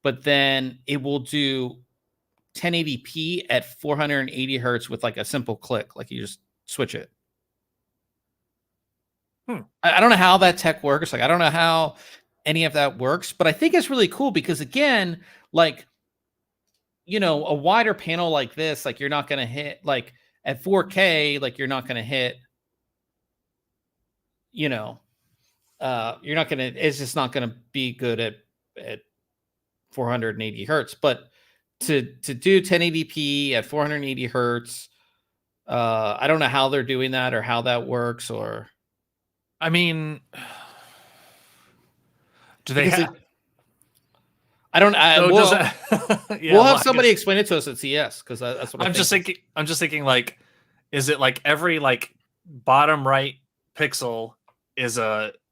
but then it will do 1080p at 480 hertz with like a simple click, like you just switch it. I don't know how that tech works. Like, I don't know how any of that works, but I think it's really cool because, again, like, you know, a wider panel like this, like you're not going to hit, like at 4K, like you're not going to hit, you know, you're not going to, it's just not going to be good at 480 hertz. But to do 1080p at 480 hertz, I don't know how they're doing that or how that works, or I mean, do they have? I don't. We'll have somebody guess explain it to us at CES, because that's what I'm just thinking. I'm just thinking, like, is it like every like bottom right pixel is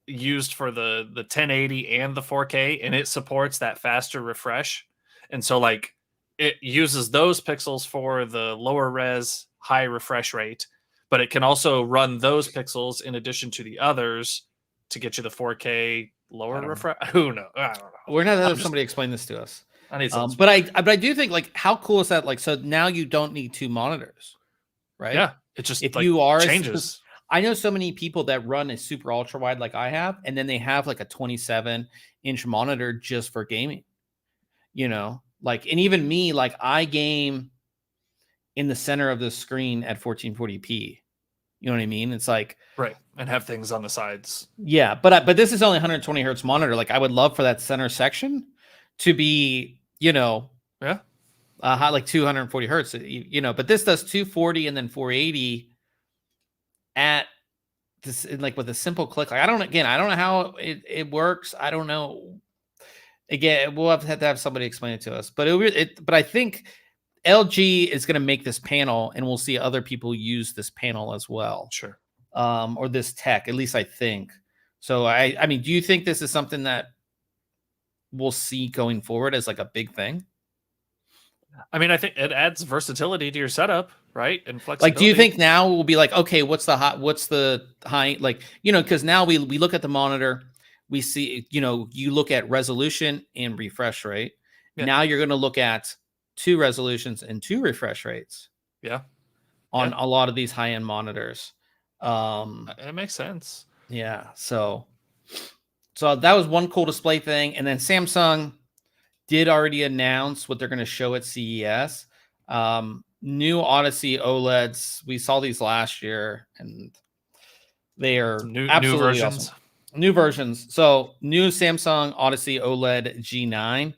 used for the 1080 and the 4K, and it supports that faster refresh, and so like it uses those pixels for the lower res high refresh rate, but it can also run those pixels in addition to the others to get you the 4K lower refresh. Who knows? I don't know. We're not having somebody explain this to us. I need but I do think, like, how cool is that? Like, so now you don't need two monitors, right? Yeah, it just, if like, you are changes. I know so many people that run a super ultra wide like I have, and then they have like a 27-inch monitor just for gaming. You know, like, and even me, like I game in the center of the screen at 1440p. You know what I mean? It's like, right, and have things on the sides. Yeah, but this is only 120 hertz monitor. Like, I would love for that center section to be, you know, high, like 240 hertz. You know, but this does 240 and then 480 at this, like with a simple click. Like, I don't know how it works. I don't know. again, we'll have to have somebody explain it to us. But but I think LG is going to make this panel, and we'll see other people use this panel as well, Sure. or this tech. At least I think. So I mean, do you think this is something that we'll see going forward as like a big thing? I mean, I think it adds versatility to your setup, right? And Like, do you flexibility. think now we'll be like, okay, what's the high, like, because now we look at the monitor, we see, you look at resolution and refresh rate. Yeah. Now you're going to look at 2 resolutions and 2 refresh rates Yeah. on a lot of these high end monitors. It makes sense. Yeah. So that was one cool display thing. And then Samsung did already announce what they're going to show at CES. New Odyssey OLEDs. We saw these last year, and they are New absolutely versions. awesome. New versions. So new Samsung Odyssey OLED G9,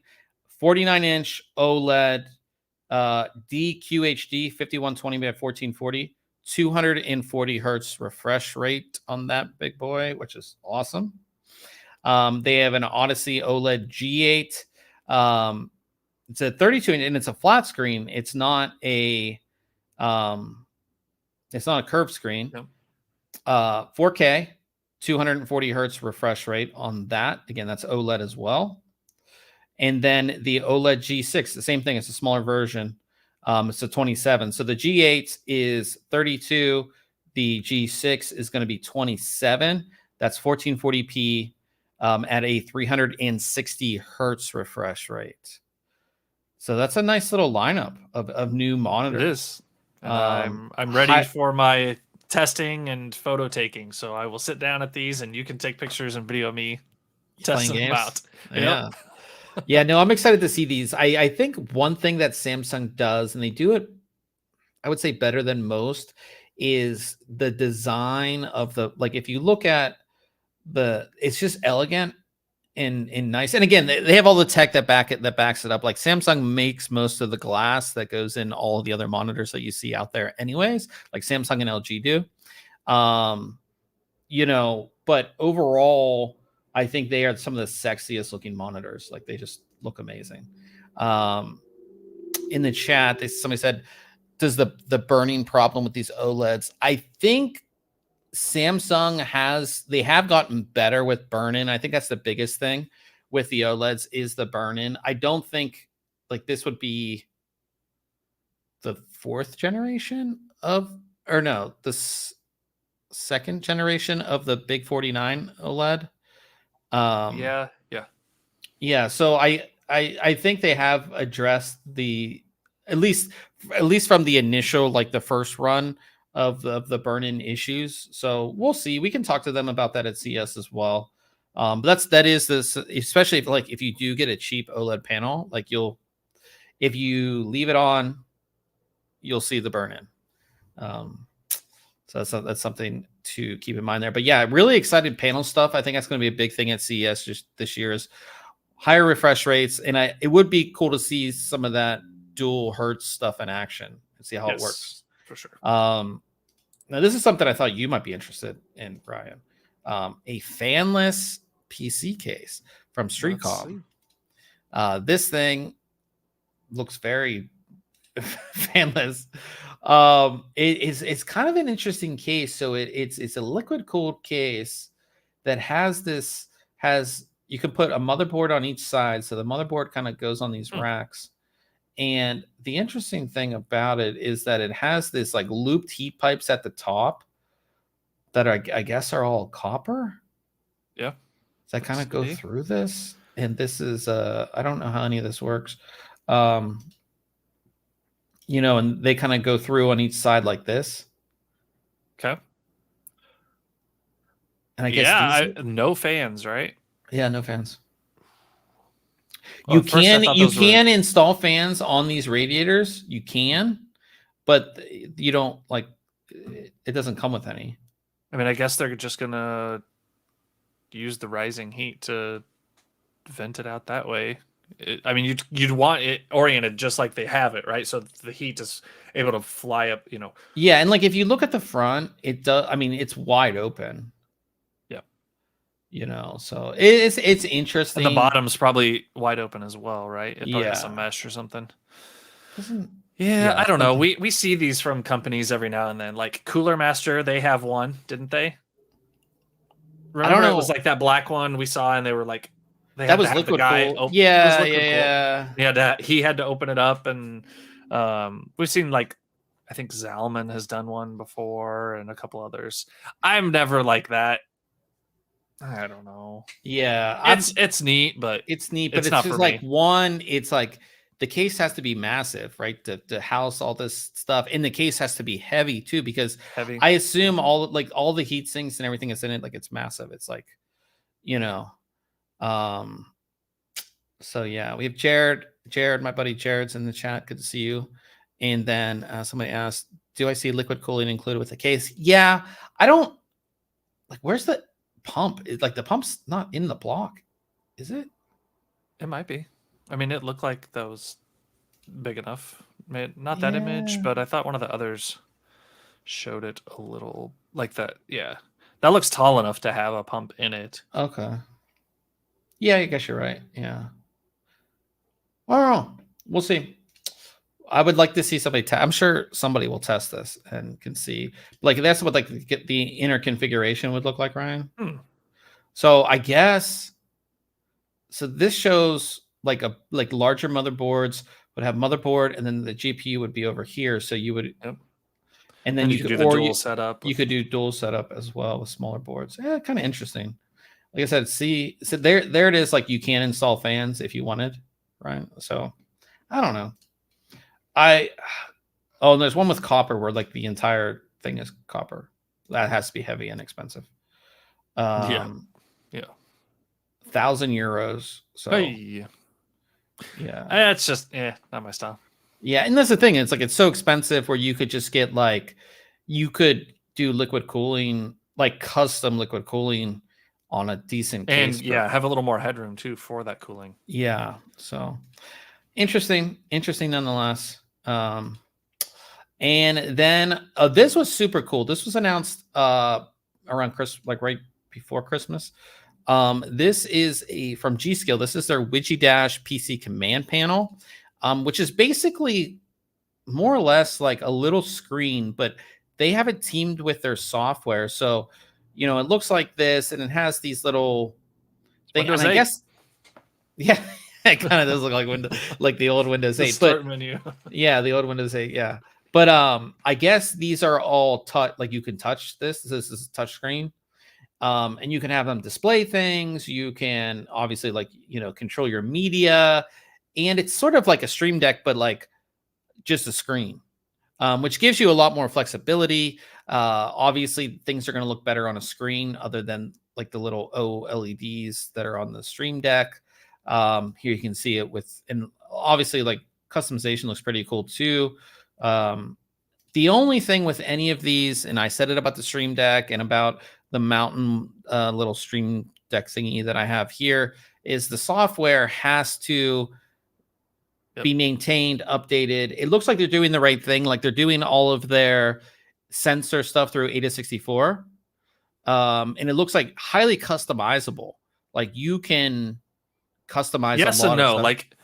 49-inch OLED, DQHD 5120 by 1440, 240 hertz refresh rate on that big boy, which is awesome. They have an Odyssey OLED G8. It's a 32 and it's a flat screen. It's not a curved screen. Yep. 4K, 240 hertz refresh rate on that. Again, that's OLED as well. And then the OLED G6, the same thing. It's a smaller version. It's a 27. So the G8 is 32. The G6 is going to be 27. That's 1440p at a 360 hertz refresh rate. So that's a nice little lineup of new monitors. It is. And I'm ready for my testing and photo taking. So I will sit down at these, and you can take pictures and video me testing them out. Yeah. Yep. Yeah, no, I'm excited to see these. I think one thing that Samsung does, and they do it, I would say, better than most, is the design of the, like, if you look at it's just elegant and nice. And again, they have all the tech that backs it up. Like Samsung makes most of the glass that goes in all of the other monitors that you see out there anyways, like Samsung and LG do. But overall, I think they are some of the sexiest looking monitors. Like they just look amazing. In the chat, somebody said, does the burning problem with these OLEDs? I think Samsung have gotten better with burn-in. I think that's the biggest thing with the OLEDs is the burn-in. I don't think like this would be the 4th generation the second generation of the big 49 OLED. Yeah. So I think they have addressed at least from the initial, like the first run of the burn-in issues. So we'll see. We can talk to them about that at CES as well. But that is this, especially if you do get a cheap OLED panel, like if you leave it on, you'll see the burn-in. So that's something to keep in mind there. But yeah, really excited panel stuff. I think that's going to be a big thing at CES just this year is higher refresh rates. And it would be cool to see some of that dual hertz stuff in action and see how it works. For sure. Now this is something I thought you might be interested in, Brian. A fanless PC case from Streetcom. This thing looks very fanless. It's kind of an interesting case. So it's a liquid cooled case that you can put a motherboard on each side. So the motherboard kind of goes on these racks. And the interesting thing about it is that it has this like looped heat pipes at the top that I guess are all copper. Yeah. Does that kind of go through this? And this is I don't know how any of this works. And they kind of go through on each side like this. Okay. And I guess no fans, right? Yeah, no fans. Well, you can install fans on these radiators. You can, but you don't it doesn't come with any. I mean, I guess they're just gonna use the rising heat to vent it out that way. You'd want it oriented just like they have it, right? So the heat is able to fly up, Yeah, and if you look at the front, it does. I mean, it's wide open. Yeah. you know, so it's interesting. And the bottom's probably wide open as well, right? It probably has some Yeah. mesh or something. Doesn't Yeah, yeah, I don't know. something. We see these from companies every now and then. Like Cooler Master, they have one, didn't they? I don't Remember it was know. like that black one we saw, and they were like, they That had to was have the liquid guy. cool. Oh, it was Yeah, liquid yeah, cool. yeah. He had to open it up, and we've seen like I think Zalman has done one before, and a couple others. I'm never like that. I don't know. Yeah, It's neat, but it's neat, but it's it's not for just like me. one, it's like the case has to be massive, right? To house all this stuff. And the case has to be heavy too, because Heavy. I assume all the heat sinks and everything that's in it, like it's massive. It's like, you know, um, so yeah, we have Jared, my buddy Jared's in the chat. Good to see you. And then somebody asked, do I see liquid cooling included with the case? Yeah, I don't like, where's the pump? Like the pump's not in the block, is it? It might be. I mean, it looked like that was big enough. Not that image, Yeah. but I thought one of the others showed it a little like that. Yeah, that looks tall enough to have a pump in it. Okay. Yeah, I guess you're right. Yeah. I don't know. We'll see. I would like to see somebody. I'm sure somebody will test this and can see. Like that's what like get the inner configuration would look like, Ryan. So I guess. So this shows like larger motherboards would have motherboard, and then the GPU would be over here. So you would, Yep. and then And you you could can do the dual setup. you could do dual setup as well with smaller boards. Yeah, kind of interesting. Like I said, see, so there it is. Like you can install fans if you wanted, right? So I don't know. And there's one with copper where like the entire thing is copper. That has to be heavy and expensive. Yeah. 1,000 euros. So Hey. yeah, It's just not my style. yeah, and that's the thing. It's like it's so expensive where you could just get like you could do liquid cooling, like custom liquid cooling on a decent case. And have a little more headroom too for that cooling. Yeah. So interesting nonetheless. And then this was super cool. This was announced around Christmas, like right before Christmas. This is from G-Skill. This is their Wii Dash PC command panel, which is basically more or less like a little screen, but they have it teamed with their software. So, you know, it looks like this, and it has these little things. And I guess, yeah, it kind of does look like the old Windows 8. Start menu. Yeah, the old Windows 8. Yeah. But I guess these are all like you can touch this. This is a touch screen. And you can have them display things. You can obviously control your media, and it's sort of like a Stream Deck, but like just a screen, which gives you a lot more flexibility. Obviously, things are going to look better on a screen other than like the little OLEDs that are on the Stream Deck. Here you can see it and obviously like customization looks pretty cool too. The only thing with any of these, and I said it about the Stream Deck and about the Mountain little Stream Deck thingy that I have here, is the software has to be maintained, updated. It looks like they're doing the right thing. Like they're doing all of their sensor stuff through AIDA64. And it looks like highly customizable. Like you can customize yes a lot and no. of stuff. Like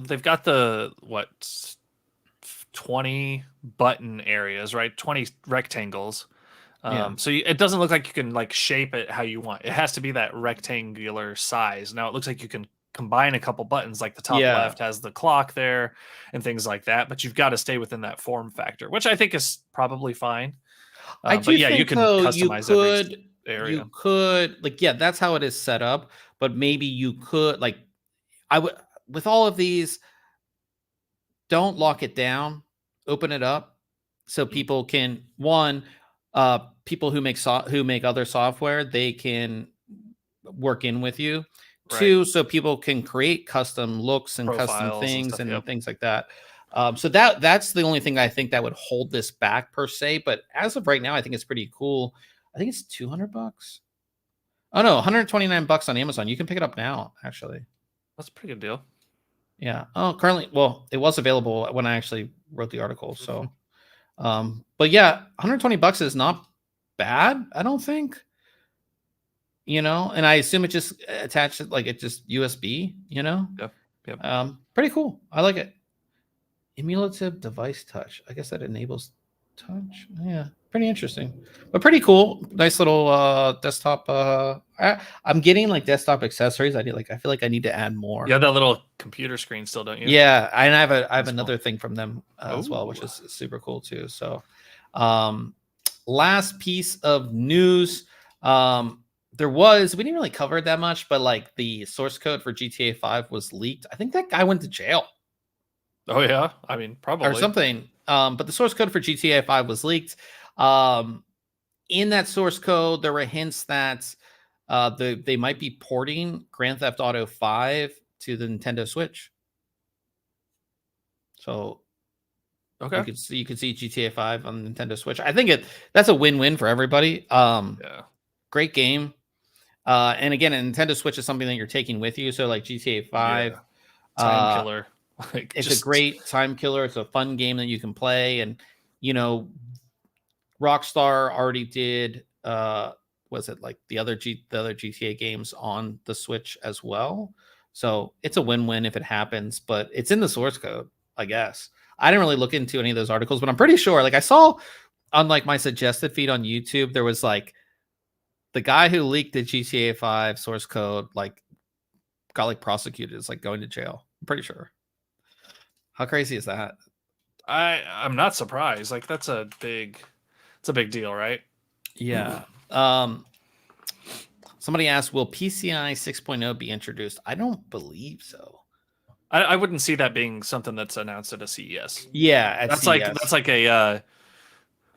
they've got the 20 button areas, right? 20 rectangles. So it doesn't look like you can like shape it how you want. It has to be that rectangular size. Now it looks like you can combine a couple buttons, like the top left has the clock there and things like that, but you've got to stay within that form factor, which I think is probably fine. But yeah, you can customize every area. You could that's how it is set up, but maybe you could I would, with all of these, don't lock it down, open it up so people can people who make other software, they can work in with you. Right. 2, so people can create custom looks and profiles, custom things and things like that. So that's the only thing I think that would hold this back per se. But as of right now, I think it's pretty cool. I think it's $200. Oh no, $129 on Amazon. You can pick it up now, actually. That's a pretty good deal. Yeah. Oh, currently, well, it was available when I actually wrote the article. So, but yeah, $120 is not bad, I don't think. you know, and I assume it just attached like it just USB, you know. Yep. Yep. Pretty cool. I like it. Emulative device touch. I guess that enables touch. Yeah, pretty interesting, but pretty cool. Nice little desktop. I'm getting like desktop accessories. I feel like I need to add more. You have that little computer screen still, don't you? Yeah, and I have That's another cool. thing from them as well, which Ooh. is super cool too. So, last piece of news. There was we didn't really cover it that much, but like the source code for GTA 5 was leaked. I think that guy went to jail Oh yeah, I mean or probably. something. But the source code for GTA 5 was leaked. In that source code, there were hints that they might be porting Grand Theft Auto 5 to the Nintendo Switch. So Okay. you could see GTA 5 on the Nintendo Switch. I think that's a win-win for everybody. Yeah. Great game. And again, a Nintendo Switch is something that you're taking with you. So like GTA 5, Yeah. Time killer. Like it's just a great time killer. It's a fun game that you can play. And you know, Rockstar already did was it like the other GTA games on the Switch as well. So it's a win-win if it happens, but it's in the source code, I guess. I didn't really look into any of those articles, but I'm pretty sure like I saw on like my suggested feed on YouTube, there was like the guy who leaked the GTA 5 source code like got like prosecuted, is like going to jail. I'm pretty sure. How crazy is that? I'm not surprised. Like it's a big deal, right? Yeah. Somebody asked, will PCI 6.0 be introduced? I don't believe so. I wouldn't see that being something that's announced at a CES. Yeah, at That's CES. like a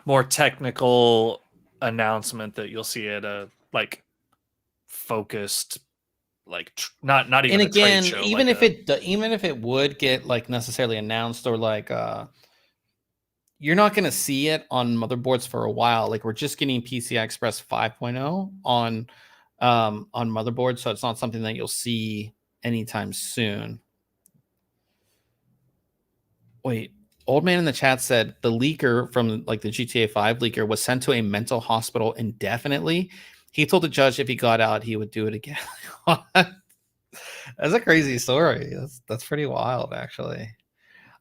more technical announcement that you'll see at a like focused like not even And a trade again, show. even if it would get like necessarily announced or like you're not going to see it on motherboards for a while. Like we're just getting PCI Express 5.0 on motherboards, so it's not something that you'll see anytime soon. Wait, old man in the chat said the leaker from like the GTA 5 leaker was sent to a mental hospital indefinitely. He told the judge if he got out, he would do it again. That's a crazy story. That's pretty wild, actually.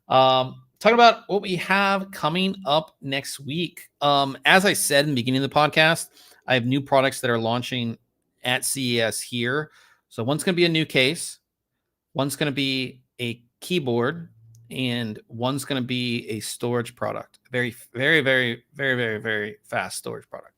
Talking about what we have coming up next week. As I said in the beginning of the podcast, I have new products that are launching at CES here. So one's going to be a new case, one's going to be a keyboard, and one's going to be a storage product. Very, very, very, very, very, very fast storage product.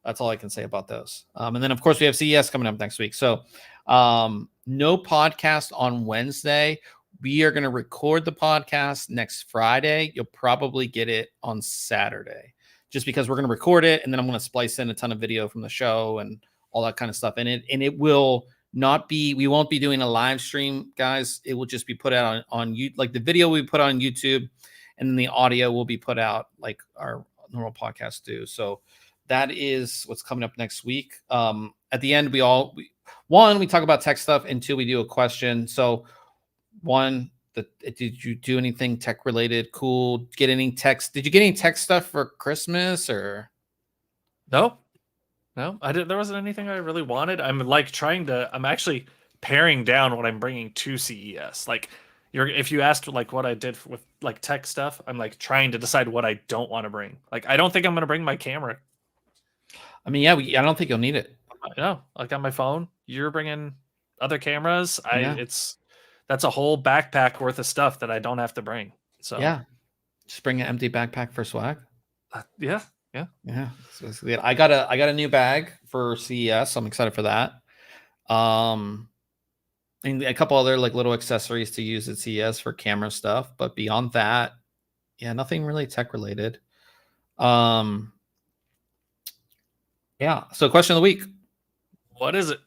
That's all I can say about those. And then, of course, we have CES coming up next week. So no podcast on Wednesday. We are going to record the podcast next Friday. You'll probably get it on Saturday just because we're going to record it. And then I'm going to splice in a ton of video from the show and all that kind of stuff in it. And it will not be, we won't be doing a live stream, guys. It will just be put out on you, like the video we put on YouTube, and then the audio will be put out like our normal podcasts do. So that is what's coming up next week. At the end, we talk about tech stuff, and two, we do a question. So one, did you do anything tech related? Cool. Get any text? Did you get any tech stuff for Christmas or? No, I didn't. There wasn't anything I really wanted. I'm actually paring down what I'm bringing to CES. Like if you asked like what I did with like tech stuff, I'm like trying to decide what I don't want to bring. Like I don't think I'm going to bring my camera. I mean, yeah, I don't think you'll need it. No, like on my phone, you're bringing other cameras. Yeah. That's a whole backpack worth of stuff that I don't have to bring. So yeah, just bring an empty backpack for swag. Yeah. So I got a new bag for CES. I'm excited for that. And a couple other like little accessories to use at CES for camera stuff, but beyond that, yeah, nothing really tech related. Yeah. So question of the week. What is it?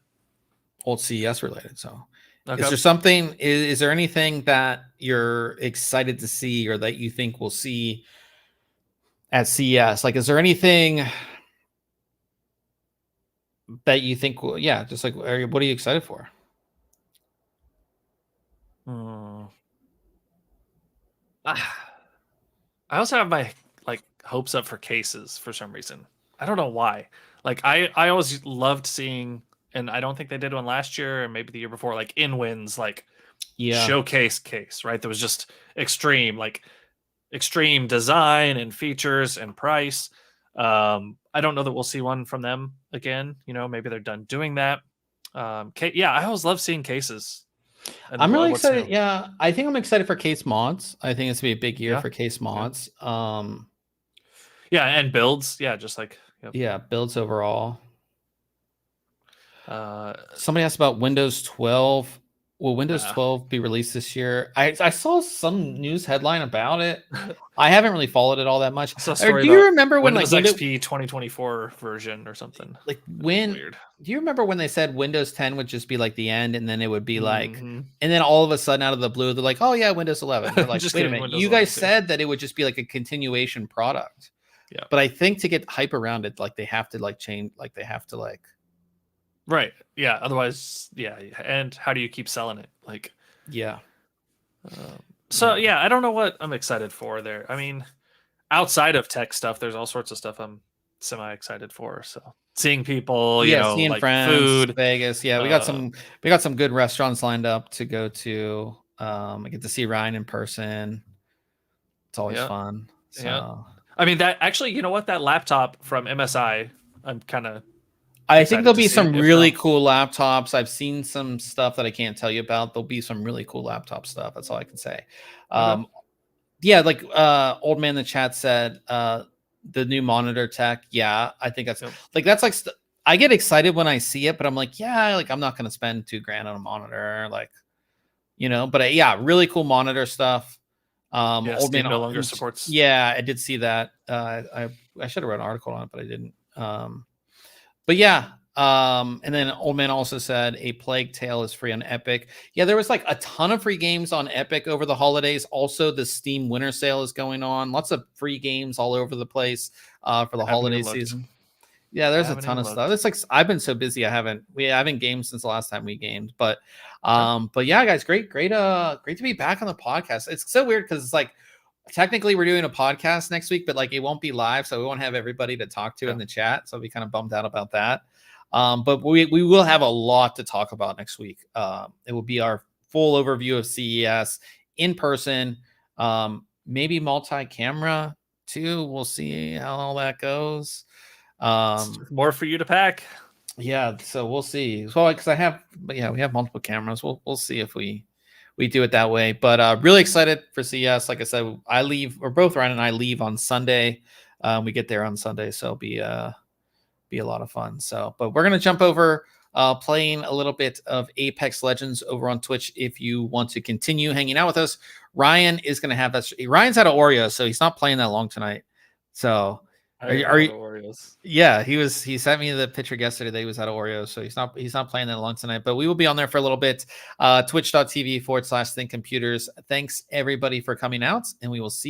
Old CES related. So okay. Is there something, is there anything that you're excited to see or that you think we'll see at CES? Like, is there anything that you think, just like, what are you excited for? I also have my like hopes up for cases for some reason. I don't know why. Like I always loved seeing and I don't think they did one last year, or maybe the year before, like InWinds, like Yeah. showcase case, right? That was just extreme design and features and price. I don't know that we'll see one from them again. Maybe they're done doing that. Yeah, I always love seeing cases. And I'm really what's excited. new. Yeah, I think I'm excited for case mods. I think it's gonna be a big year Yeah, for case mods. yeah, and builds. Yeah, just like yep. Yeah, builds overall. Uh, Somebody asked about Windows 12. Will Windows Nah. 12 be released this year? I saw some news headline about it. I haven't really followed it all that much. saw a Or story do you about remember when Windows like XP 2024 version or something. like That was when weird. do you remember when they said Windows 10 would just be like the end, and then it would be like, Mhm. and then all of a sudden out of the blue they're like, oh yeah, Windows 11. We're like, Just wait a kidding, minute, Windows you 11 guys too. said that it would just be like a continuation product. Yeah. But I think to get hype around it, like they have to like change, like they have to like. Right. Yeah. Otherwise, yeah. And how do you keep selling it? Like, Yeah. So yeah, I don't know what I'm excited for there. I mean, outside of tech stuff, there's all sorts of stuff I'm semi excited for. So seeing people, Seeing like friends, food. Vegas. Yeah, we got some good restaurants lined up to go to. I get to see Ryan in person. It's always fun. So Yeah. I mean, that actually, you know what? That laptop from MSI, I'm kind of. I think there'll be some really cool laptops. I've seen some stuff that I can't tell you about. There'll be some really cool laptop stuff. That's all I can say. Okay. Yeah, like old man in the chat said, the new monitor tech. Yeah, I think that's like I get excited when I see it, but I'm like, yeah, like I'm not gonna spend $2,000 on a monitor, like, but yeah, really cool monitor stuff. Yeah, Old Steam man no longer supports. Yeah, I did see that. I should have read an article on it, but I didn't. But yeah, and then Old Man also said A Plague Tale is free on Epic. Yeah, there was like a ton of free games on Epic over the holidays. Also, the Steam Winter Sale is going on. Lots of free games all over the place for the holiday season. Yeah, there's a ton of stuff. It's like I've been so busy. I haven't gamed since the last time we gamed. But yeah, guys, great to be back on the podcast. It's so weird because it's like technically we're doing a podcast next week, but like it won't be live, so we won't have everybody to talk to in the chat. So I'll be kind of bummed out about that. But we will have a lot to talk about next week. It will be our full overview of CES in person, maybe multi-camera too. We'll see how all that goes. More for you to pack. Yeah, so we'll see. So because we have multiple cameras. We'll see if we do it that way. But really excited for CES. Like I said, both Ryan and I leave on Sunday. We get there on Sunday, so it'll be a lot of fun. So, but we're gonna jump over playing a little bit of Apex Legends over on Twitch. If you want to continue hanging out with us, Ryan is gonna have us. Ryan's out of Oreo, so he's not playing that long tonight. So. Are you? Oreos. Yeah, he sent me the picture yesterday that he was at Oreo, so he's not playing that long tonight. But we will be on there for a little bit. Twitch.tv/ThinkComputers. Thanks everybody for coming out, and we will see